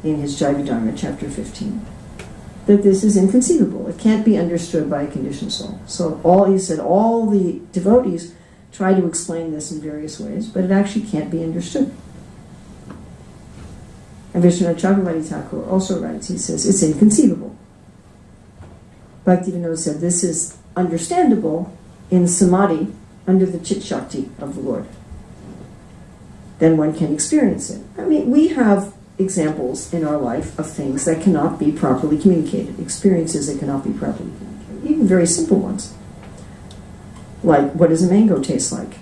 in his Jaiva chapter 15 that this is inconceivable. It can't be understood by a conditioned soul. So all the devotees try to explain this in various ways, but it actually can't be understood. And Vishwanath Chakravarti Thakur also writes, he says, it's inconceivable. Bhaktivinoda said this is understandable in samadhi under the chit shakti of the Lord. Then one can experience it. I mean, we have examples in our life of things that cannot be properly communicated, experiences that cannot be properly communicated, even very simple ones. Like, what does a mango taste like?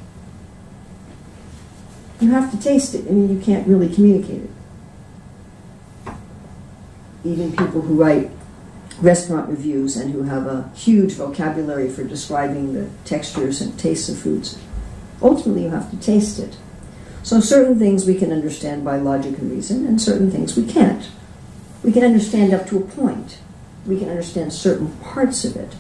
You have to taste it. I mean, you can't really communicate it. Even people who write restaurant reviews and who have a huge vocabulary for describing the textures and tastes of foods, ultimately you have to taste it. So certain things we can understand by logic and reason, and certain things we can't. We can understand up to a point. We can understand certain parts of it.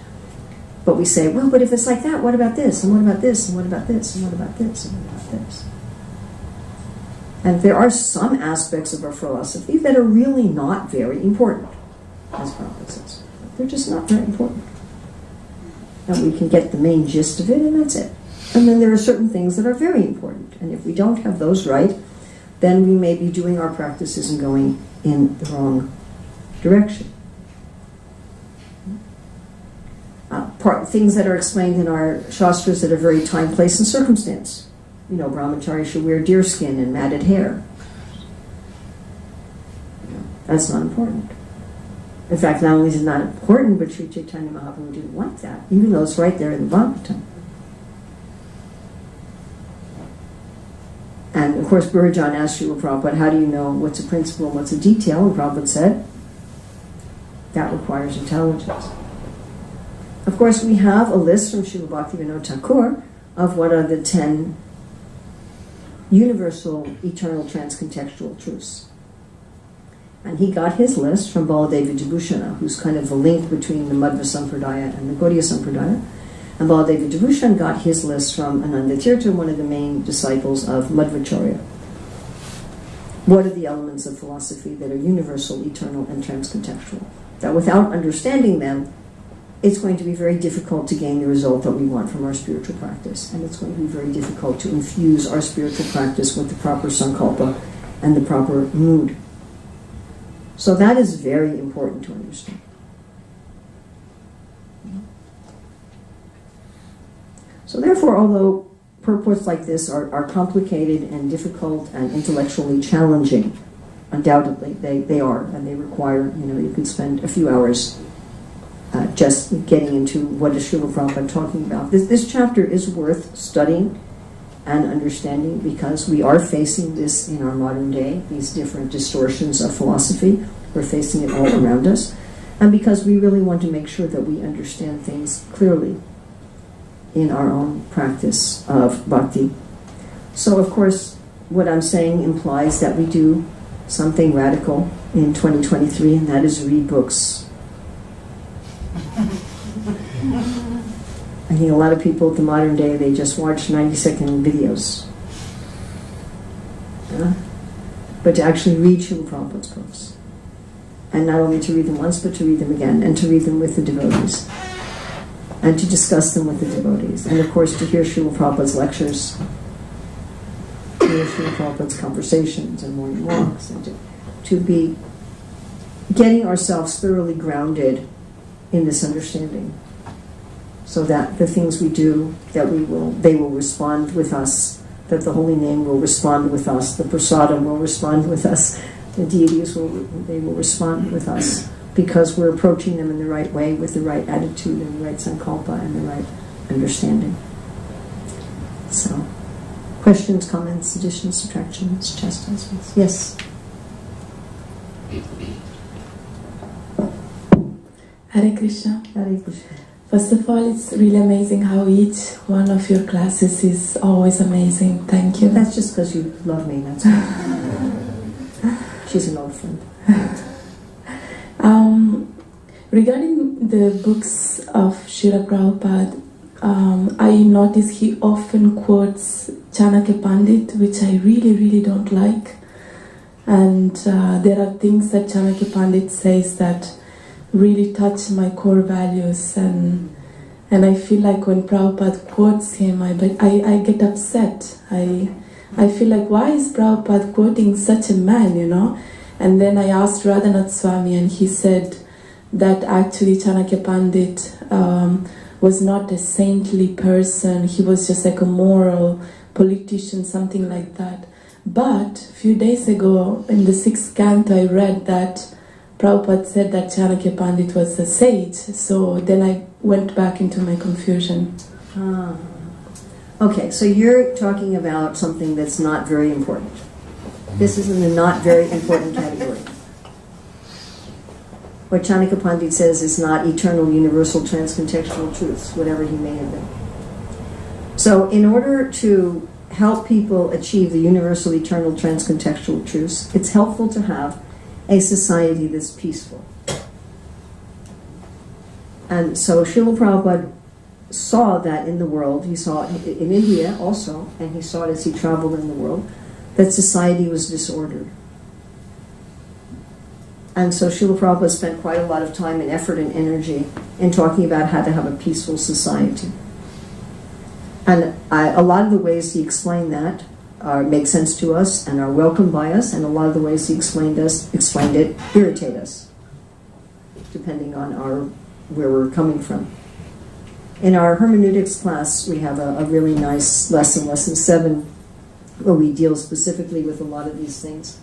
But we say, well, but if it's like that, what about this? And what about this? And what about this? And what about this? And what about this? And there are some aspects of our philosophy that are really not very important, as Prabhupada says. They're just not very important. And we can get the main gist of it, and that's it. And then there are certain things that are very important. And if we don't have those right, then we may be doing our practices and going in the wrong direction. Things that are explained in our shastras that are very time, place, and circumstance. Brahmachari should wear deerskin and matted hair. That's not important. In fact, not only is it not important, but Sri Chaitanya Mahaprabhu didn't like that, even though it's right there in the Bhagavatam. And of course, Burjan asked Srila Prabhupada, how do you know what's a principle and what's a detail? And Prabhupada said, that requires intelligence. Of course, we have a list from Srila Bhaktivinoda Thakur of what are the 10 universal, eternal, transcontextual truths. And he got his list from Baladeva Vibhushana, who's kind of the link between the Madhva Sampradaya and the Gaudiya Sampradaya. And Baladeva Vibhushana got his list from Ananda Tirtha, one of the main disciples of Madhvacharya. What are the elements of philosophy that are universal, eternal, and transcontextual? That without understanding them, it's going to be very difficult to gain the result that we want from our spiritual practice. And it's going to be very difficult to infuse our spiritual practice with the proper sankalpa and the proper mood. So that is very important to understand. So therefore, although purports like this are complicated and difficult and intellectually challenging, undoubtedly they are, and they require, you could spend a few hours just getting into what is Srila Prabhupada talking about. This chapter is worth studying and understanding because we are facing this in our modern day, these different distortions of philosophy. We're facing it all around us. And because we really want to make sure that we understand things clearly in our own practice of bhakti. So, of course, what I'm saying implies that we do something radical in 2023, and that is read books. I think a lot of people at the modern day, they just watch 90-second videos. But to actually read Srila Prabhupada's books. And not only to read them once, but to read them again, and to read them with the devotees. And to discuss them with the devotees. And of course to hear Srila Prabhupada's lectures, to hear Srila Prabhupada's conversations and morning walks, and to be getting ourselves thoroughly grounded in this understanding. So that the things we do, that they will respond with us, that the holy name will respond with us, the prasadam will respond with us, the deities will respond with us, because we're approaching them in the right way, with the right attitude and the right sankalpa and the right understanding. So, questions, comments, additions, subtractions, chastisements? Yes? Hare Krishna. Hare Krishna. First of all, it's really amazing how each one of your classes is always amazing. Thank you. That's just because you love me, that's all. She's an old friend. Regarding the books of Srila Prabhupada, I notice he often quotes Chanakya Pandit, which I really don't like. And there are things that Chanakya Pandit says that really touch my core values, and I feel like when Prabhupada quotes him, I get upset. I feel like, why is Prabhupada quoting such a man, And then I asked Radhanath Swami, and he said that actually Chanakya Pandit was not a saintly person. He was just like a moral politician, something like that. But a few days ago, in the 6th canto, I read that Prabhupada said that Chanakya Pandit was a sage. So then I went back into my confusion. Okay, so you're talking about something that's not very important. This is in the not very important category. What Chanakya Pandit says is not eternal, universal, transcontextual truths, whatever he may have been. So in order to help people achieve the universal, eternal, transcontextual truths, it's helpful to have a society that's peaceful. And so Srila Prabhupada saw that in the world, he saw it in India also, and he saw it as he traveled in the world, that society was disordered. And so Srila Prabhupada spent quite a lot of time and effort and energy in talking about how to have a peaceful society. And a lot of the ways he explained that make sense to us and are welcomed by us, and a lot of the ways he explained it irritate us, depending on where we're coming from. In our hermeneutics class, we have a really nice lesson, lesson 7, where we deal specifically with a lot of these things.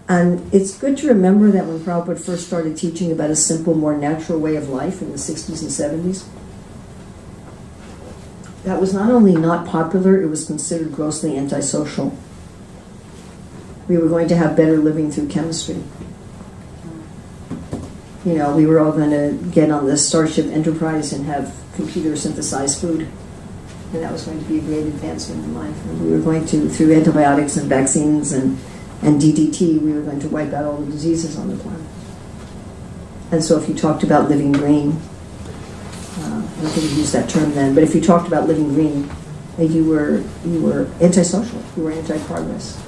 And it's good to remember that when Prabhupada first started teaching about a simple, more natural way of life in the 60s and 70s, that was not only not popular, it was considered grossly antisocial. We were going to have better living through chemistry. We were all going to get on the Starship Enterprise and have computer synthesized food. And that was going to be a great advancement in life. And we were going to, through antibiotics and vaccines and DDT, we were going to wipe out all the diseases on the planet. And so if you talked about living green, I don't think we used that term then, but if you talked about living green, you were antisocial, you were anti-progress.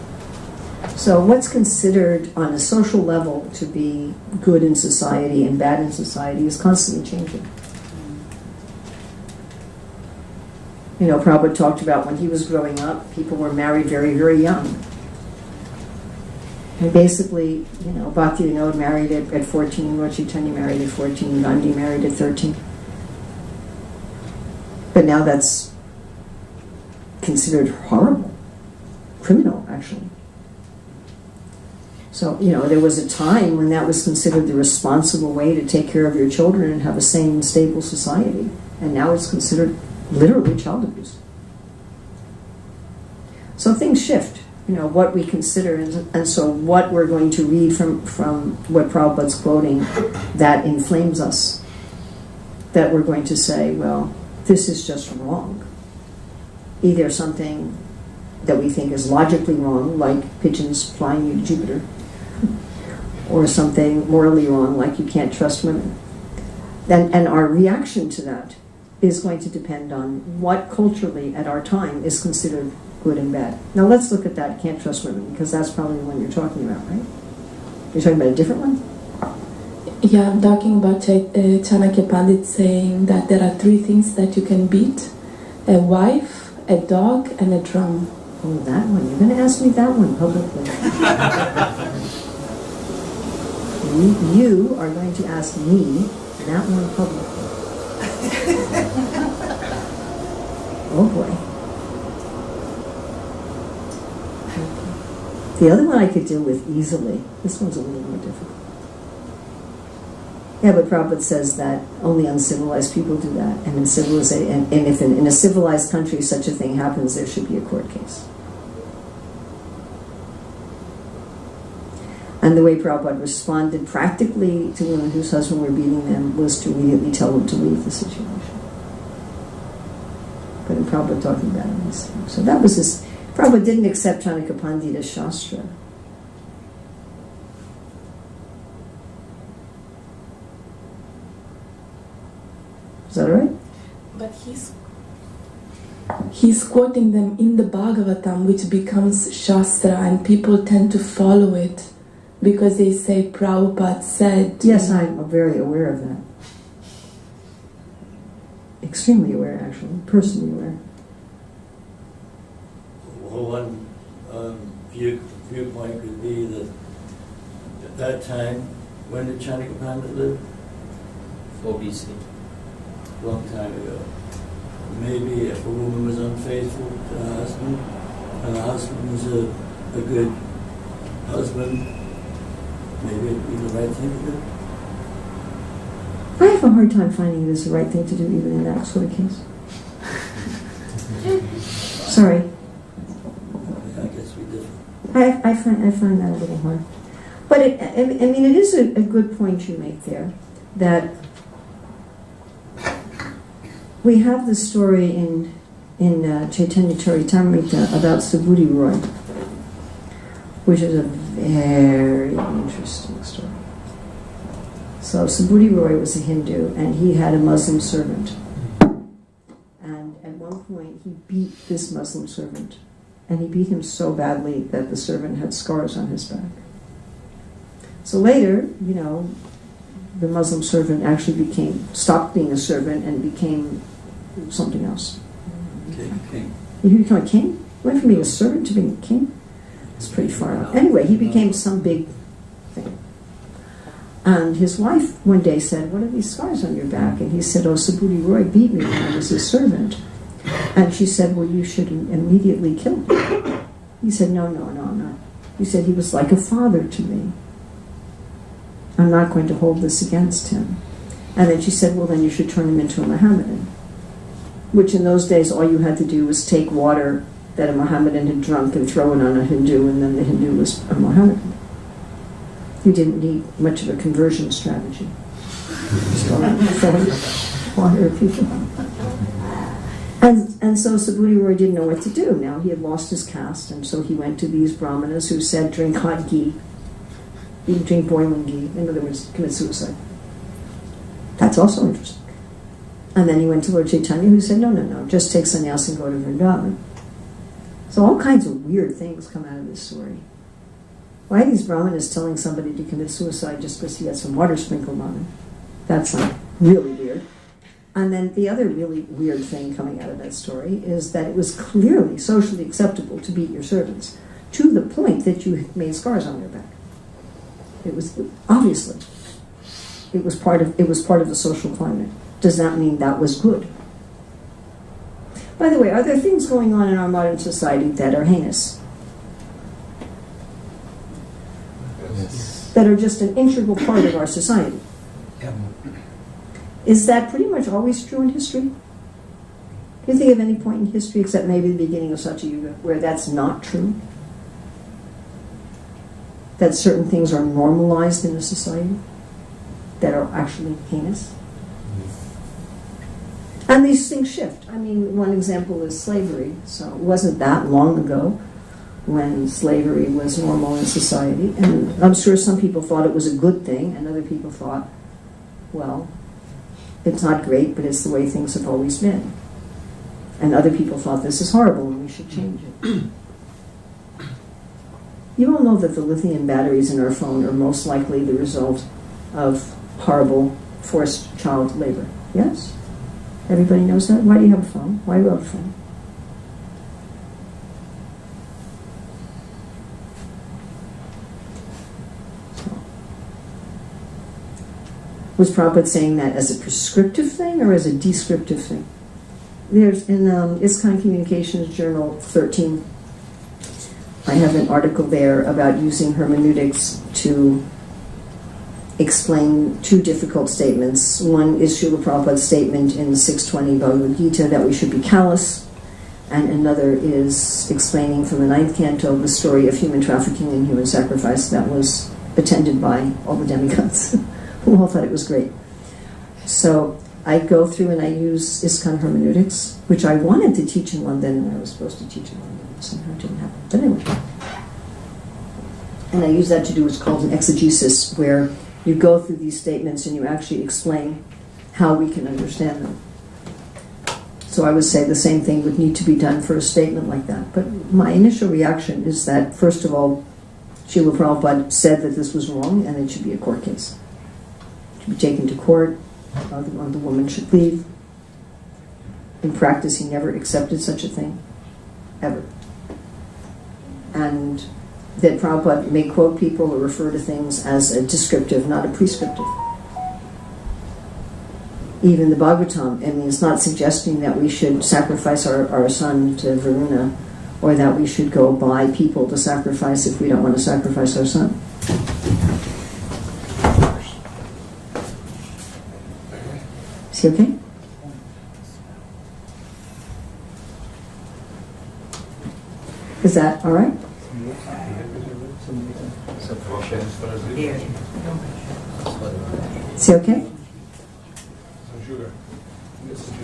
So what's considered on a social level to be good in society and bad in society is constantly changing. You know, Prabhupada talked about when he was growing up, people were married very, very young. And basically, you know, Bhakti Vinod married at 14, Lord Chaitanya married at 14, Gandhi married at 13. But now that's considered horrible, criminal, actually. So, you know, there was a time when that was considered the responsible way to take care of your children and have a sane and stable society. And now it's considered literally child abuse. So things shift, you know, what we consider, and so what we're going to read from what Prabhupada's quoting that inflames us, that we're going to say, well, this is just wrong. Either something that we think is logically wrong, like pigeons flying you to Jupiter, or something morally wrong, like you can't trust women. And our reaction to that is going to depend on what culturally at our time is considered good and bad. Now let's look at that, can't trust women, because that's probably the one you're talking about, right? You're talking about a different one? Yeah, I'm talking about Chanakya Pandit saying that there are 3 things that you can beat: a wife, a dog, and a drum. Oh, that one. You're going to ask me that one publicly. You are going to ask me that one publicly. Oh boy. The other one I could deal with easily. This one's a little more difficult. Yeah, but Prabhupada says that only uncivilized people do that, and if in a civilized country such a thing happens, there should be a court case. And the way Prabhupada responded practically to women whose husbands were beating them was to immediately tell them to leave the situation. But in Prabhupada talking about it, so that was his. Prabhupada didn't accept Chanakya Pandit as Shastra. Is that right? But he's quoting them in the Bhagavatam, which becomes Shastra, and people tend to follow it because they say Prabhupada said. Yes, I'm very aware of that. Extremely aware, actually. Personally aware. Well, one viewpoint could be that at that time, when did Chanakya Pandit live? 4 BC. Long time ago. Maybe if a woman was unfaithful to her husband, and the husband was a good husband, maybe it would be the right thing to do. I have a hard time finding it is the right thing to do, even in that sort of case. Sorry. I guess we did. I find that a little hard. But it is a good point you make there, that we have the story in Caitanya Caritamrita about Subhuti Roy, which is a very interesting story. So Subhuti Roy was a Hindu, and he had a Muslim servant. And at one point he beat this Muslim servant, and he beat him so badly that the servant had scars on his back. So later, you know, the Muslim servant actually stopped being a servant and became something else. King. He became a king? Went from being a servant to being a king? It's pretty far out. Anyway, he became some big thing. And his wife one day said, "What are these scars on your back?" And he said, "Oh, Subhuti Roy beat me when I was his servant." And she said, "Well, you should immediately kill him." He said, No, I'm not. He said, "He was like a father to me. I'm not going to hold this against him." And then she said, "Well, then you should turn him into a Mohammedan." Which in those days, all you had to do was take water that a Mohammedan had drunk and throw it on a Hindu, and then the Hindu was a Mohammedan. You didn't need much of a conversion strategy. Just throwing water at people. And so Subhuti Roy didn't know what to do. Now he had lost his caste, and so he went to these brahmanas who said, drink hot ghee, drink boiling ghee, in other words, commit suicide. That's also interesting. And then he went to Lord Chaitanya, who said, no, just take sannyas and go to Vrindavan. So all kinds of weird things come out of this story. Why are these brahmanas telling somebody to commit suicide just because he had some water sprinkled on him? That's like really weird. And then the other really weird thing coming out of that story is that it was clearly socially acceptable to beat your servants, to the point that you made scars on their back. It was obviously, it was part of the social climate. Does that mean that was good? By the way, are there things going on in our modern society that are heinous? Yes. That are just an integral part of our society? Yeah. Is that pretty much always true in history? Do you think of any point in history, except maybe the beginning of Satya Yuga, where that's not true? That certain things are normalized in a society that are actually heinous? And these things shift. I mean, one example is slavery. So it wasn't that long ago when slavery was normal in society. And I'm sure some people thought it was a good thing, and other people thought, well, it's not great, but it's the way things have always been. And other people thought this is horrible and we should change it. You all know that the lithium batteries in our phone are most likely the result of horrible forced child labor. Yes? Everybody knows that? Why do you have a phone? Why do you have a phone? Was Prabhupada saying that as a prescriptive thing or as a descriptive thing? There's in ISKCON Communications Journal 13, I have an article there about using hermeneutics to explain two difficult statements. One is Srila Prabhupada's statement in the 620 Bhagavad Gita that we should be callous, and another is explaining from the 9th canto the story of human trafficking and human sacrifice that was attended by all the demigods who all thought it was great. So I go through and I use ISKCON hermeneutics, which I wanted to teach in London, and I was supposed to teach in London. Somehow it didn't happen. But anyway. And I use that to do what's called an exegesis, where you go through these statements and you actually explain how we can understand them. So I would say the same thing would need to be done for a statement like that. But my initial reaction is that, first of all, Srila Prabhupada said that this was wrong and it should be a court case. It should be taken to court, the woman should leave. In practice, he never accepted such a thing, ever. And that Prabhupada may quote people or refer to things as a descriptive, not a prescriptive. Even the Bhagavatam, I mean, it's not suggesting that we should sacrifice our son to Varuna, or that we should go buy people to sacrifice if we don't want to sacrifice our son. Is he okay? Is that all right? Is he okay?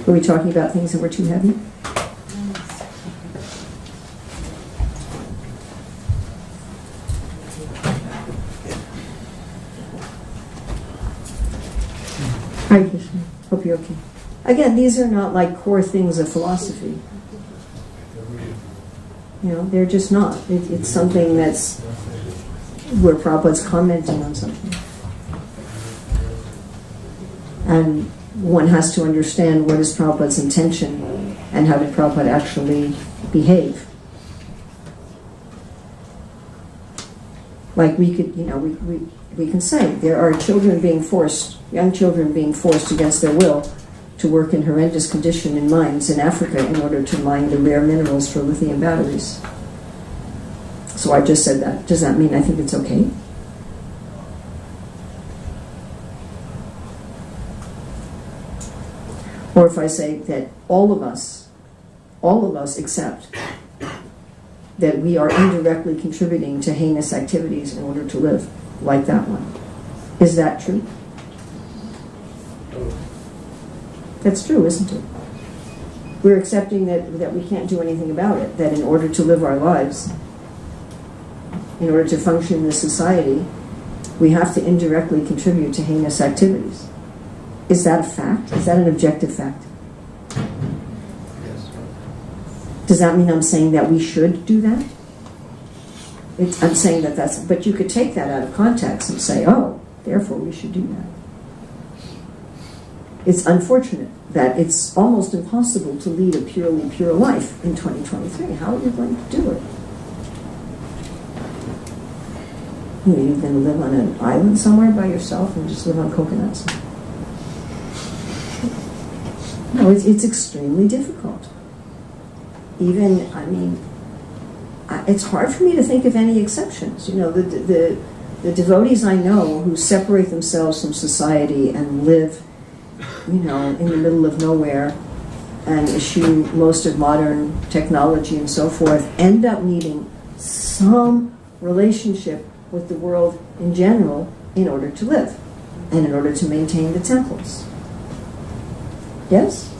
Were we talking about things that were too heavy? Hare Krishna. Hope you're okay. Again, these are not like core things of philosophy. You know, they're just not. It's something that's where Prabhupada's commenting on something. And one has to understand what is Prabhupada's intention and how did Prabhupada actually behave. Like we could, you know, we can say there are children being forced, young children being forced against their will to work in horrendous condition in mines in Africa in order to mine the rare minerals for lithium batteries. So I just said that. Does that mean I think it's okay? Or if I say that all of us accept that we are indirectly contributing to heinous activities in order to live, like that one. Is that true? That's true, isn't it? We're accepting that we can't do anything about it, that in order to live our lives, in order to function in this society, we have to indirectly contribute to heinous activities. Is that a fact? Is that an objective fact? Yes. Does that mean I'm saying that we should do that? I'm saying that that's, but you could take that out of context and say, oh, therefore we should do that. It's unfortunate that it's almost impossible to lead a purely pure life in 2023. How are you going to do it? You're going to live on an island somewhere by yourself and just live on coconuts? No, it's extremely difficult. Even, I mean, it's hard for me to think of any exceptions. You know, the devotees I know who separate themselves from society and live, you know, in the middle of nowhere and eschew most of modern technology and so forth, end up needing some relationship with the world in general in order to live and in order to maintain the temples. Yes?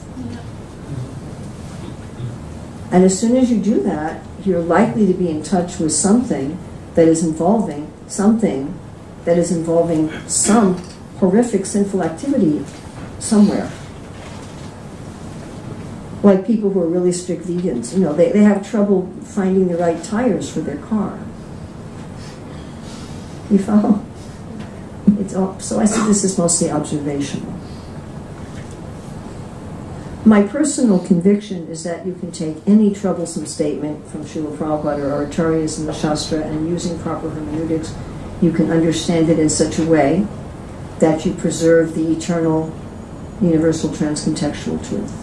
And as soon as you do that, you're likely to be in touch with something that is involving some horrific sinful activity somewhere. Like people who are really strict vegans, you know, they have trouble finding the right tires for their car. You follow? It's all, so I see this is mostly observational. My personal conviction is that you can take any troublesome statement from Srila Prabhupada or Acharyas in the Shastra, and using proper hermeneutics, you can understand it in such a way that you preserve the eternal, universal, transcontextual truth.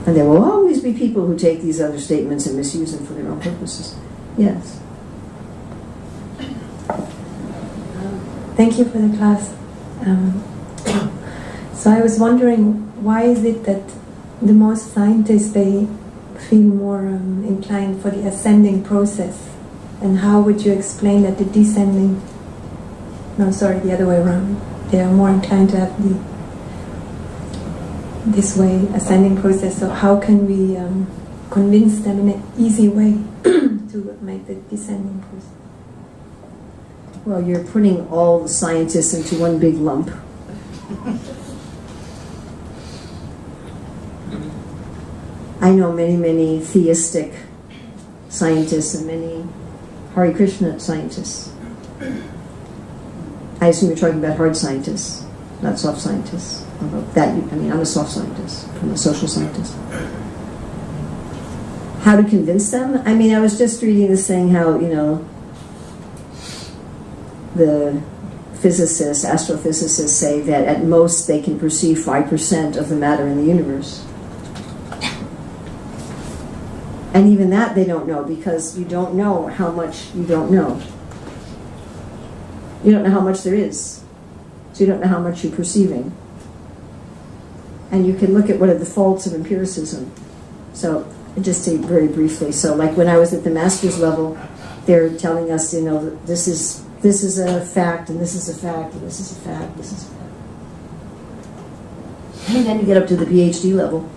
And there will always be people who take these other statements and misuse them for their own purposes. Yes? Thank you for the class. So I was wondering, why is it that the most scientists, they feel more inclined for the ascending process? And how would you explain that the descending, no, sorry, the other way around, they are more inclined to have this way, ascending process? So how can we convince them in an easy way to make the descending process? Well, you're putting all the scientists into one big lump. I know many, many theistic scientists and many Hare Krishna scientists. I assume you're talking about hard scientists, not soft scientists. Although that, I mean, I'm a soft scientist, I'm a social scientist. How to convince them? I mean, I was just reading this thing how, you know, the physicists, astrophysicists say that at most they can perceive 5% of the matter in the universe. And even that they don't know, because you don't know how much you don't know. You don't know how much there is. So you don't know how much you're perceiving. And you can look at what are the faults of empiricism. So, just to very briefly, so like when I was at the master's level, they're telling us, you know, this is a fact, and this is a fact, and this is a fact, this is a fact. And then you get up to the PhD level,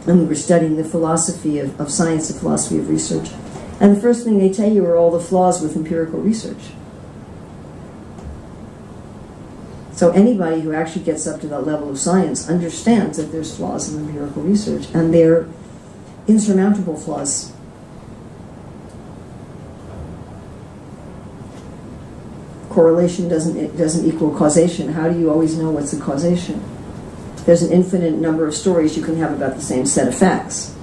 and we were studying the philosophy of science, the philosophy of research. And the first thing they tell you are all the flaws with empirical research. So anybody who actually gets up to that level of science understands that there's flaws in empirical research, and they're insurmountable flaws. Correlation doesn't equal causation. How do you always know what's the causation? There's an infinite number of stories you can have about the same set of facts.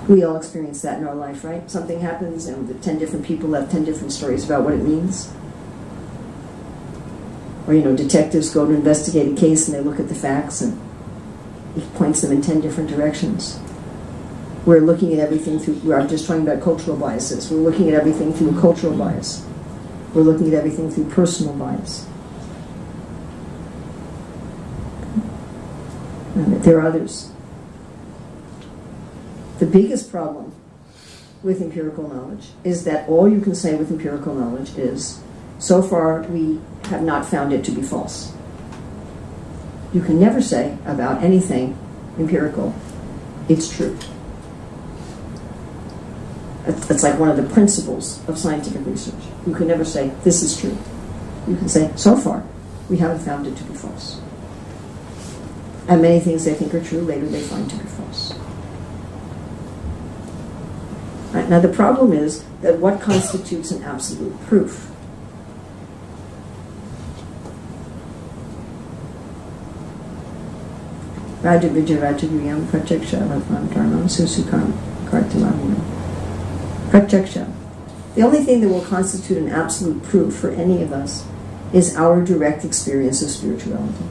We all experience that in our life, right? Something happens and the 10 different people have 10 different stories about what it means. Or, you know, detectives go to investigate a case and they look at the facts and it points them in 10 different directions. We're looking at everything through, we're just talking about cultural biases. We're looking at everything through a cultural bias. We're looking at everything through personal bias. And there are others. The biggest problem with empirical knowledge is that all you can say with empirical knowledge is, so far we have not found it to be false. You can never say about anything empirical, it's true. It's like one of the principles of scientific research. You can never say, this is true. You can say, so far, we haven't found it to be false. And many things they think are true, later they find to be false. Right? Now the problem is that what constitutes an absolute proof? Raja Vijay Rajaguyam Pratyaksha Latman Dharmam Susukam Kartamanam. Pratyaksha. The only thing that will constitute an absolute proof for any of us is our direct experience of spirituality.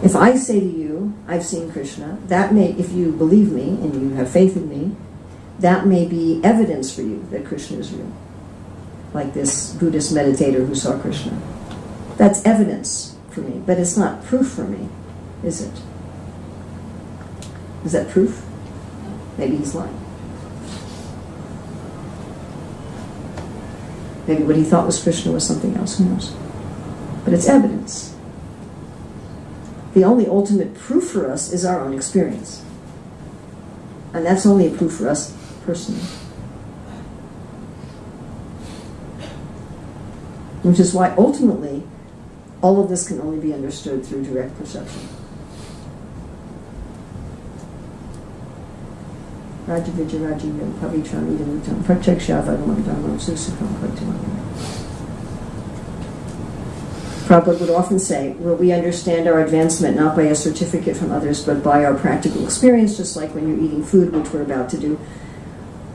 If I say to you, I've seen Krishna, that may, if you believe me and you have faith in me, that may be evidence for you that Krishna is real. Like this Buddhist meditator who saw Krishna. That's evidence for me, but it's not proof for me, is it? Is that proof? Maybe he's lying. Maybe what he thought was Krishna was something else, who knows? But it's evidence. The only ultimate proof for us is our own experience. And that's only a proof for us personally. Which is why ultimately all of this can only be understood through direct perception. Rajavijay Rajivim Pavitram Idamutam Pratyaksha Vagalam Dharmam Susukam Kartamanam. Prabhupada would often say, well, we understand our advancement not by a certificate from others, but by our practical experience, just like when you're eating food, which we're about to do.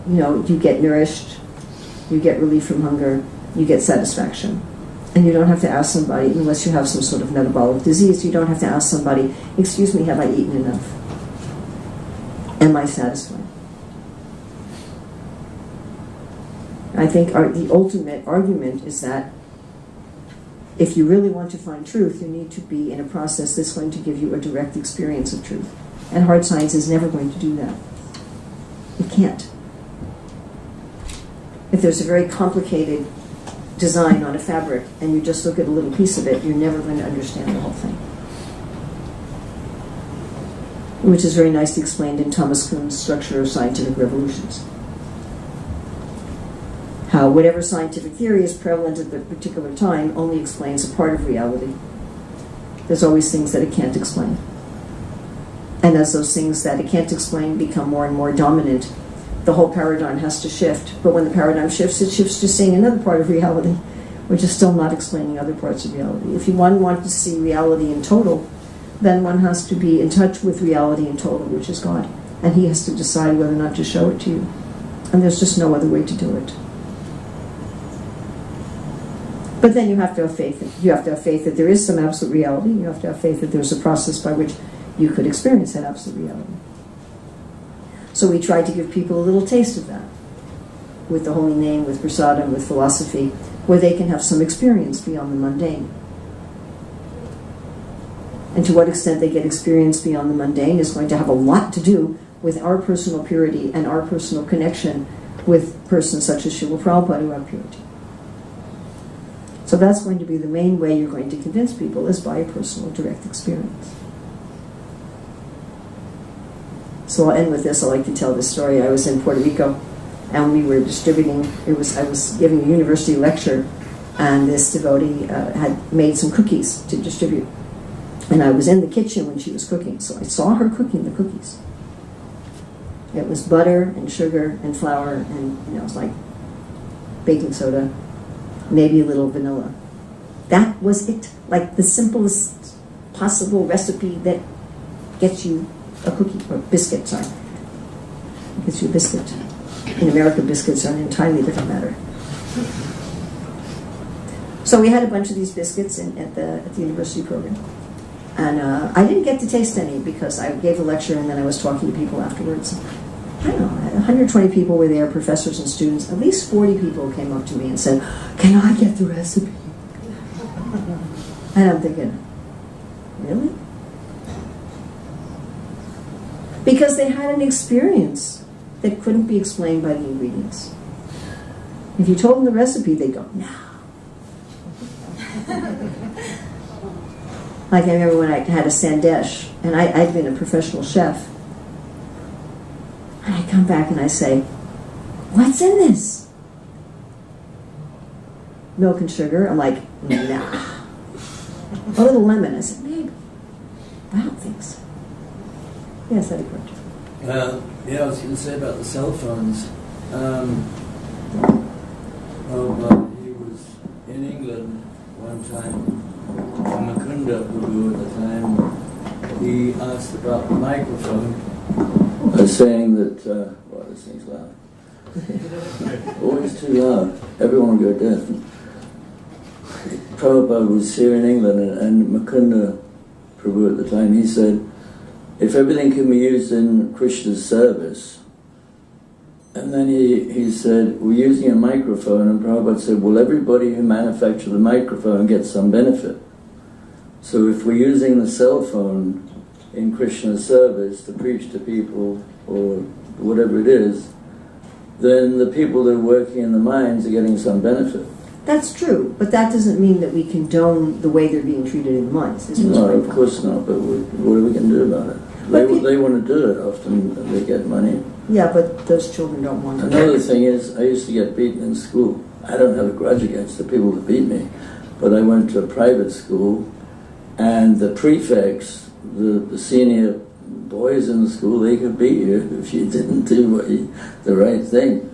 You know, you get nourished, you get relief from hunger, you get satisfaction. And you don't have to ask somebody, unless you have some sort of metabolic disease, you don't have to ask somebody, excuse me, have I eaten enough? Am I satisfied? I think the ultimate argument is that if you really want to find truth, you need to be in a process that's going to give you a direct experience of truth. And hard science is never going to do that. It can't. If there's a very complicated design on a fabric and you just look at a little piece of it, you're never going to understand the whole thing. Which is very nicely explained in Thomas Kuhn's Structure of Scientific Revolutions. How whatever scientific theory is prevalent at the particular time only explains a part of reality. There's always things that it can't explain. And as those things that it can't explain become more and more dominant, the whole paradigm has to shift. But when the paradigm shifts, it shifts to seeing another part of reality, which is still not explaining other parts of reality. If one wants to see reality in total, then one has to be in touch with reality in total, which is God. And he has to decide whether or not to show it to you. And there's just no other way to do it. But then you have to have faith. You have to have faith that there is some absolute reality. You have to have faith that there's a process by which you could experience that absolute reality. So we try to give people a little taste of that with the holy name, with prasadam, with philosophy, where they can have some experience beyond the mundane. And to what extent they get experience beyond the mundane is going to have a lot to do with our personal purity and our personal connection with persons such as Srila Prabhupada who have purity. So that's going to be the main way you're going to convince people, is by a personal direct experience. So I'll end with this. I like to tell this story. I was in Puerto Rico and we were distributing, I was giving a university lecture, and this devotee had made some cookies to distribute. And I was in the kitchen when she was cooking, so I saw her cooking the cookies. It was butter and sugar and flour and it was like baking soda, maybe a little vanilla. That was it. Like the simplest possible recipe that gets you a cookie, or biscuit, sorry. Gets you a biscuit. In America, biscuits are an entirely different matter. So we had a bunch of these biscuits at the university program. And I didn't get to taste any because I gave a lecture and then I was talking to people afterwards. I don't know, 120 people were there, professors and students. At least 40 people came up to me and said, "Can I get the recipe?" And I'm thinking, really? Because they had an experience that couldn't be explained by the ingredients. If you told them the recipe, they'd go, "No." Like I remember when I had a sandesh, and I'd been a professional chef. And I come back and I say, "What's in this?" Milk and sugar. I'm like, nah. A little lemon. I said, maybe. I don't think so. Yes, that's correct. Yeah, I was going to say about the cell phones. He was in England one time. Mukunda, who at the time, he asked about the microphone, saying that, well, this thing's loud. Always too loud. Everyone will go deaf. Prabhupada was here in England, and Mukunda Prabhu at the time, he said, if everything can be used in Krishna's service, and then he said, we're using a microphone, and Prabhupada said, well, everybody who manufactured the microphone gets some benefit. So if we're using the cell phone in Krishna's service to preach to people, or whatever it is, then the people that are working in the mines are getting some benefit. That's true, but that doesn't mean that we condone the way they're being treated in the mines. No, of course not, but what are we going to do about it? They want to do it, often they get money. Yeah, but those children don't want to. Another thing is, I used to get beaten in school. I don't have a grudge against the people that beat me, but I went to a private school, and the prefects, the senior boys in the school, they could beat you if you didn't do the right thing.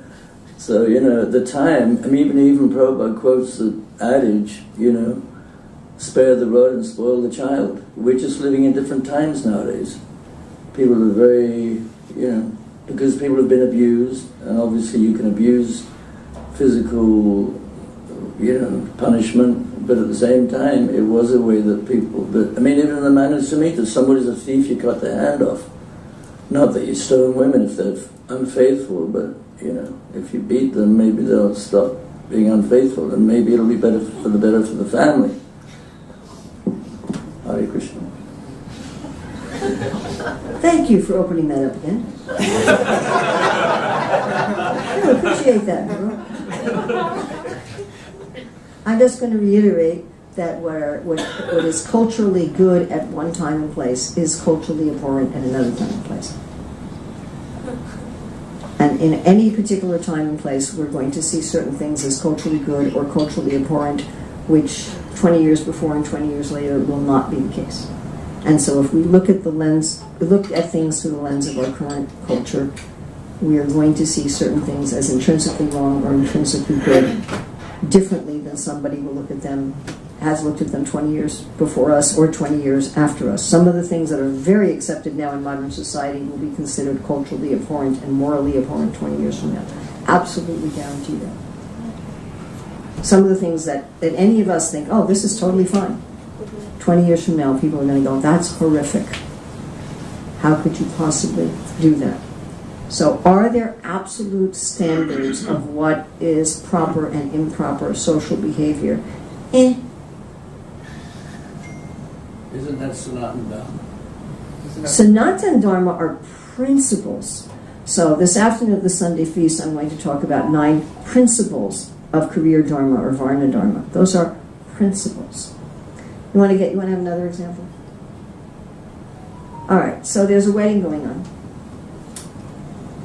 So, at the time, I mean, even Prabhupada quotes the adage, spare the rod and spoil the child. We're just living in different times nowadays. People are very, because people have been abused, and obviously you can abuse physical, punishment, but at the same time, it was a way that people, even in the Manu Samhita, if somebody's a thief, you cut their hand off. Not that you stone women if they're unfaithful, but, if you beat them, maybe they'll stop being unfaithful, and maybe it'll be better for the family. Hare Krishna. Thank you for opening that up again. I appreciate that, Guru. I'm just going to reiterate that what is culturally good at one time and place is culturally abhorrent at another time and place. And in any particular time and place, we're going to see certain things as culturally good or culturally abhorrent, which 20 years before and 20 years later will not be the case. And so if we look at things through the lens of our current culture, we are going to see certain things as intrinsically wrong or intrinsically good differently than somebody will has looked at them 20 years before us or 20 years after us. Some of the things that are very accepted now in modern society will be considered culturally abhorrent and morally abhorrent 20 years from now. Absolutely guarantee that. Some of the things that any of us think, oh, this is totally fine. 20 years from now, people are going to go, that's horrific. How could you possibly do that? So are there absolute standards of what is proper and improper social behavior? Isn't that Sanatana Dharma? Sanatana Dharma are principles. So this afternoon at the Sunday feast, I'm going to talk about 9 principles of career Dharma or Varna Dharma. Those are principles. You want to have another example? All right, so there's a wedding going on.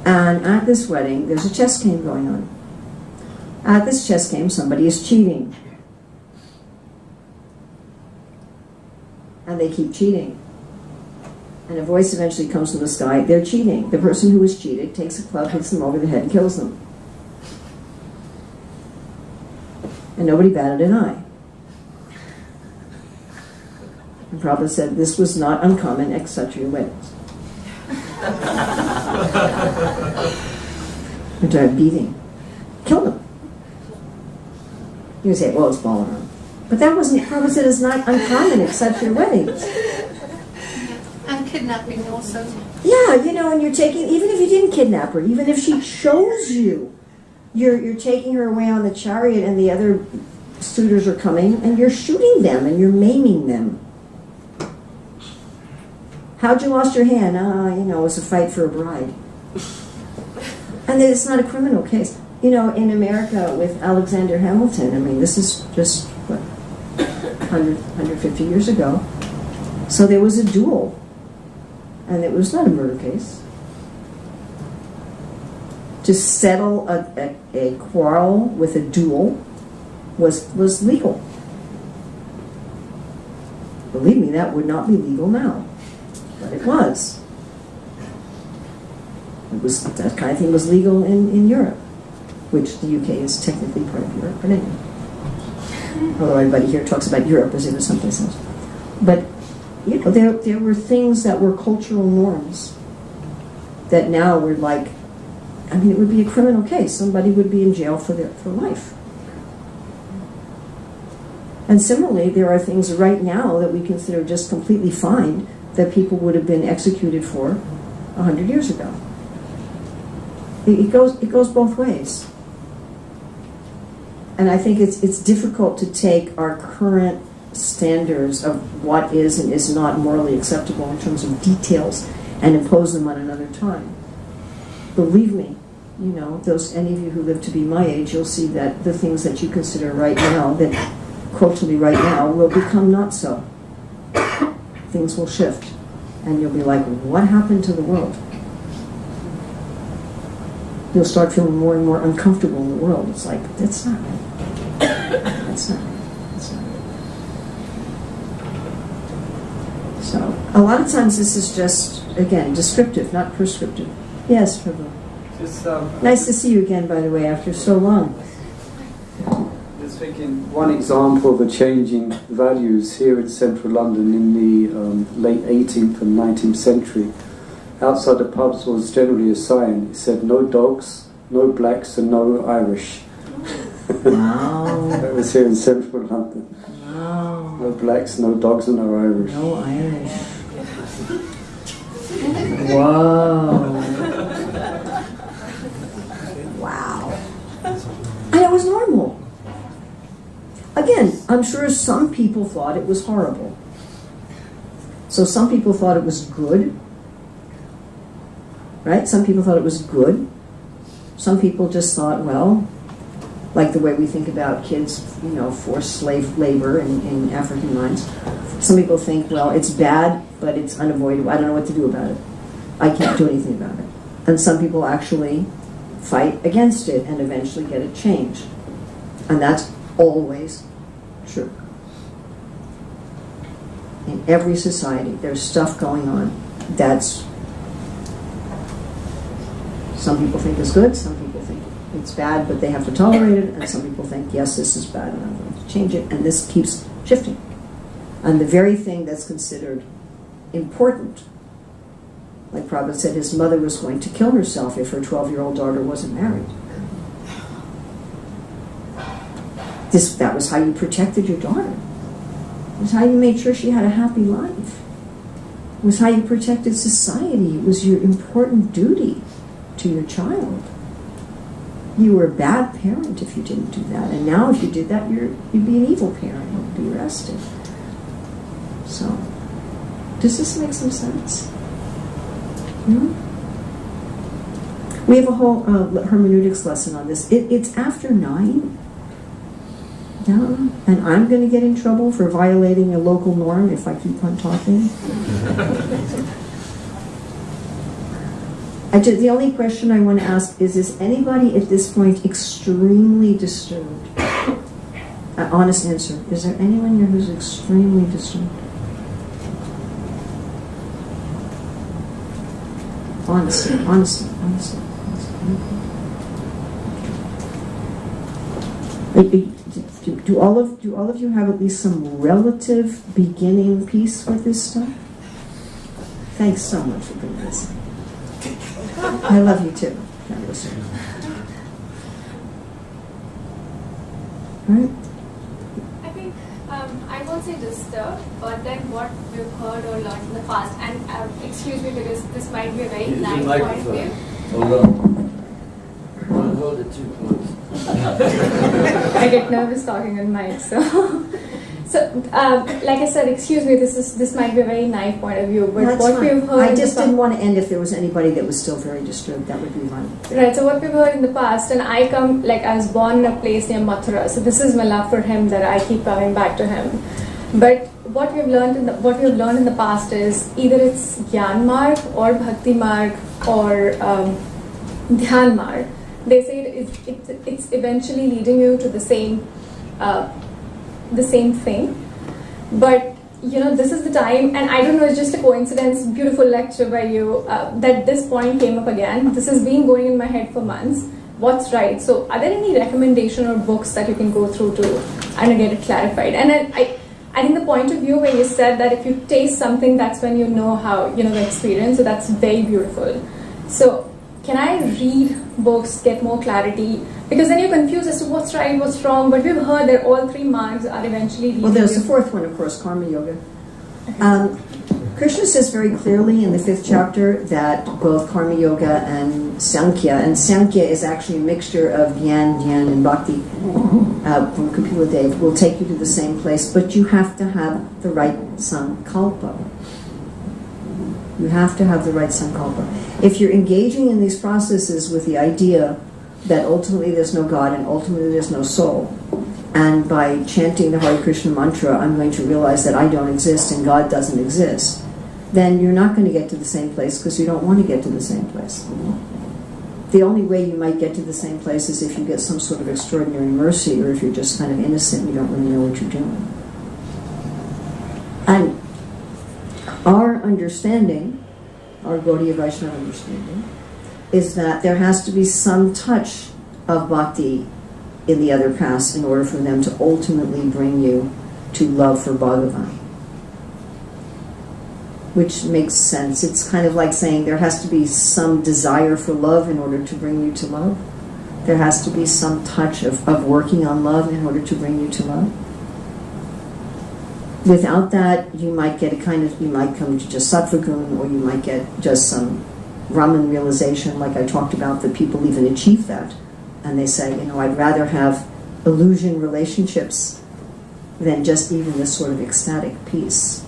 And at this wedding, there's a chess game going on. At this chess game, somebody is cheating. And they keep cheating. And a voice eventually comes from the sky, they're cheating. The person who was cheated takes a club, hits them over the head, and kills them. And nobody batted an eye. And Prabhupada said, this was not uncommon at Kshatriya weddings. They started beating. Killed them. You say, well, it's ball around. But that wasn't, Prabhupada said, it's not uncommon at Kshatriya weddings. And kidnapping also. Yeah, and you're taking, even if you didn't kidnap her, even if she chose you, you're taking her away on the chariot and the other suitors are coming and you're shooting them and you're maiming them. How'd you lost your hand? It was a fight for a bride. And it's not a criminal case. In America with Alexander Hamilton, this is just, 150 years ago. So there was a duel, and it was not a murder case. To settle a quarrel with a duel was legal. Believe me, that would not be legal now, but it was. That kind of thing was legal in Europe, which the UK is technically part of Europe, but anyway. Although everybody here talks about Europe as if it's someplace else. But, you know, there were things that were cultural norms that now were like, I mean, it would be a criminal case. Somebody would be in jail for life. And similarly, there are things right now that we consider just completely fine that people would have been executed for 100 years ago. It goes both ways. And I think it's difficult to take our current standards of what is and is not morally acceptable in terms of details and impose them on another time. Believe me, you know, any of you who live to be my age, you'll see that the things that you consider right now, that culturally right now, will become not so. Things will shift. And you'll be like, what happened to the world? You'll start feeling more and more uncomfortable in the world. It's like, that's not right. That's not right. That's not right. So, a lot of times this is just, again, descriptive, not prescriptive. Yes, Prabhu. Nice to see you again, by the way, after so long. Just thinking, one example of a change in values here in central London in the late 18th and 19th century. Outside the pubs was generally a sign. It said, no dogs, no blacks, and no Irish. Wow. That was here in central London. Wow. No blacks, no dogs, and no Irish. No Irish. Whoa. Wow. And it was normal. Again, I'm sure some people thought it was horrible. So some people thought it was good. Right? Some people thought it was good. Some people just thought, well, like the way we think about kids, you know, forced slave labor in African mines. Some people think, well, it's bad, but it's unavoidable. I don't know what to do about it. I can't do anything about it. And some people actually fight against it and eventually get it changed. And that's always true. In every society, there's stuff going on that's some people think is good, some people think it's bad, but they have to tolerate it, and some people think, yes, this is bad, and I'm going to change it, and this keeps shifting. And the very thing that's considered important, like Prabhupada said, his mother was going to kill herself if her 12-year-old daughter wasn't married. That was how you protected your daughter. It was how you made sure she had a happy life. It was how you protected society. It was your important duty to your child. You were a bad parent if you didn't do that. And now if you did that, you'd be an evil parent. You'd be arrested. So, does this make some sense? No? We have a whole hermeneutics lesson on this. It's after 9. Yeah, and I'm going to get in trouble for violating a local norm if I keep on talking. The only question I want to ask is anybody at this point extremely disturbed? Honest answer. Is there anyone here who's extremely disturbed? Honestly. Do all of you have at least some relative beginning peace with this stuff? Thanks so much for being this. I love you too. Right? I think I won't say disturbed, but then what we've heard or learned in the past, and excuse me because this might be a very nice point of view. Hold on. Don't hold it too close. I get nervous talking on mic, so like I said, excuse me, this might be a very naive point of view, but That's what fine. we've heard I just didn't want to end if there was anybody that was still very disturbed. That would be fine. Right, so what we've heard in the past, and I was born in a place near Mathura, so this is my love for him that I keep coming back to him. But what we've learned in the past is either it's Gyan Marg or Bhakti Marg or Dhyan Marg. They say it's eventually leading you to the same thing. But this is the time, and I don't know, it's just a coincidence, beautiful lecture by you, that this point came up again. This has been going in my head for months. What's right? So are there any recommendation or books that you can go through to get it clarified? And I think the point of view where you said that if you taste something, that's when you know how, the experience, so that's very beautiful. So can I read books, get more clarity? Because then you're confused as to what's right, what's wrong, but we've heard that all three margs are eventually... Well, there's the fourth one, of course, Karma Yoga. Krishna says very clearly in the 5th chapter that both Karma Yoga and Sankhya is actually a mixture of Dhyan, and Bhakti from Kapila Dev, will take you to the same place, but you have to have the right sankalpa. You have to have the right sankalpa. If you're engaging in these processes with the idea that ultimately there's no God and ultimately there's no soul, and by chanting the Hare Krishna mantra, I'm going to realize that I don't exist and God doesn't exist, then you're not going to get to the same place because you don't want to get to the same place. The only way you might get to the same place is if you get some sort of extraordinary mercy, or if you're just kind of innocent and you don't really know what you're doing. And our understanding, our Gaudiya Vaishnava understanding, is that there has to be some touch of bhakti in the other castes in order for them to ultimately bring you to love for Bhagavan. Which makes sense. It's kind of like saying there has to be some desire for love in order to bring you to love. There has to be some touch of working on love in order to bring you to love. Without that, you might get you might come to just sattva-gun, or you might get just some Brahman realization, like I talked about, that people even achieve that. And they say, I'd rather have illusion relationships than just even this sort of ecstatic peace.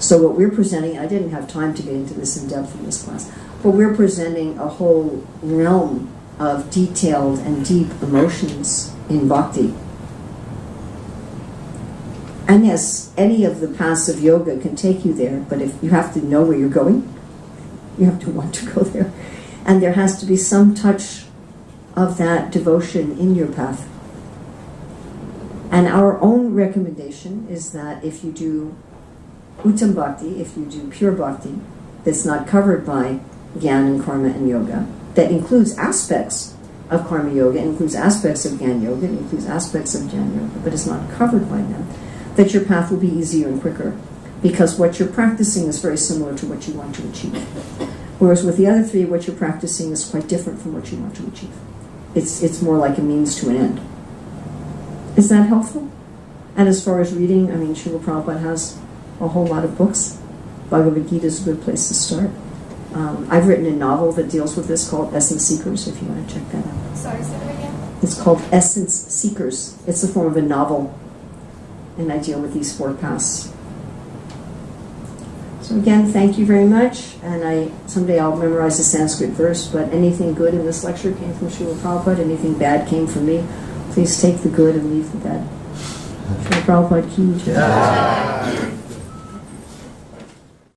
So what we're presenting, I didn't have time to get into this in depth in this class, but we're presenting a whole realm of detailed and deep emotions in bhakti. And yes, any of the paths of yoga can take you there, but if you have to know where you're going, you have to want to go there. And there has to be some touch of that devotion in your path. And our own recommendation is that if you do Uttam Bhakti, if you do pure Bhakti, that's not covered by Gyan and Karma and Yoga, that includes aspects of Karma Yoga, includes aspects of Gyan Yoga, includes aspects of Jnana Yoga, but is not covered by them, that your path will be easier and quicker, because what you're practicing is very similar to what you want to achieve. Whereas with the other three, what you're practicing is quite different from what you want to achieve. It's more like a means to an end. Is that helpful? And as far as reading, Srila Prabhupada has a whole lot of books. Bhagavad Gita is a good place to start. I've written a novel that deals with this called Essence Seekers, if you want to check that out. Sorry, say that again? It's called Essence Seekers. It's the form of a novel, and I deal with these 4 paths. So again, thank you very much, and someday I'll memorize a Sanskrit verse, but anything good in this lecture came from Srila Prabhupada, anything bad came from me. Please take the good and leave the bad. Srila Prabhupada ki jai.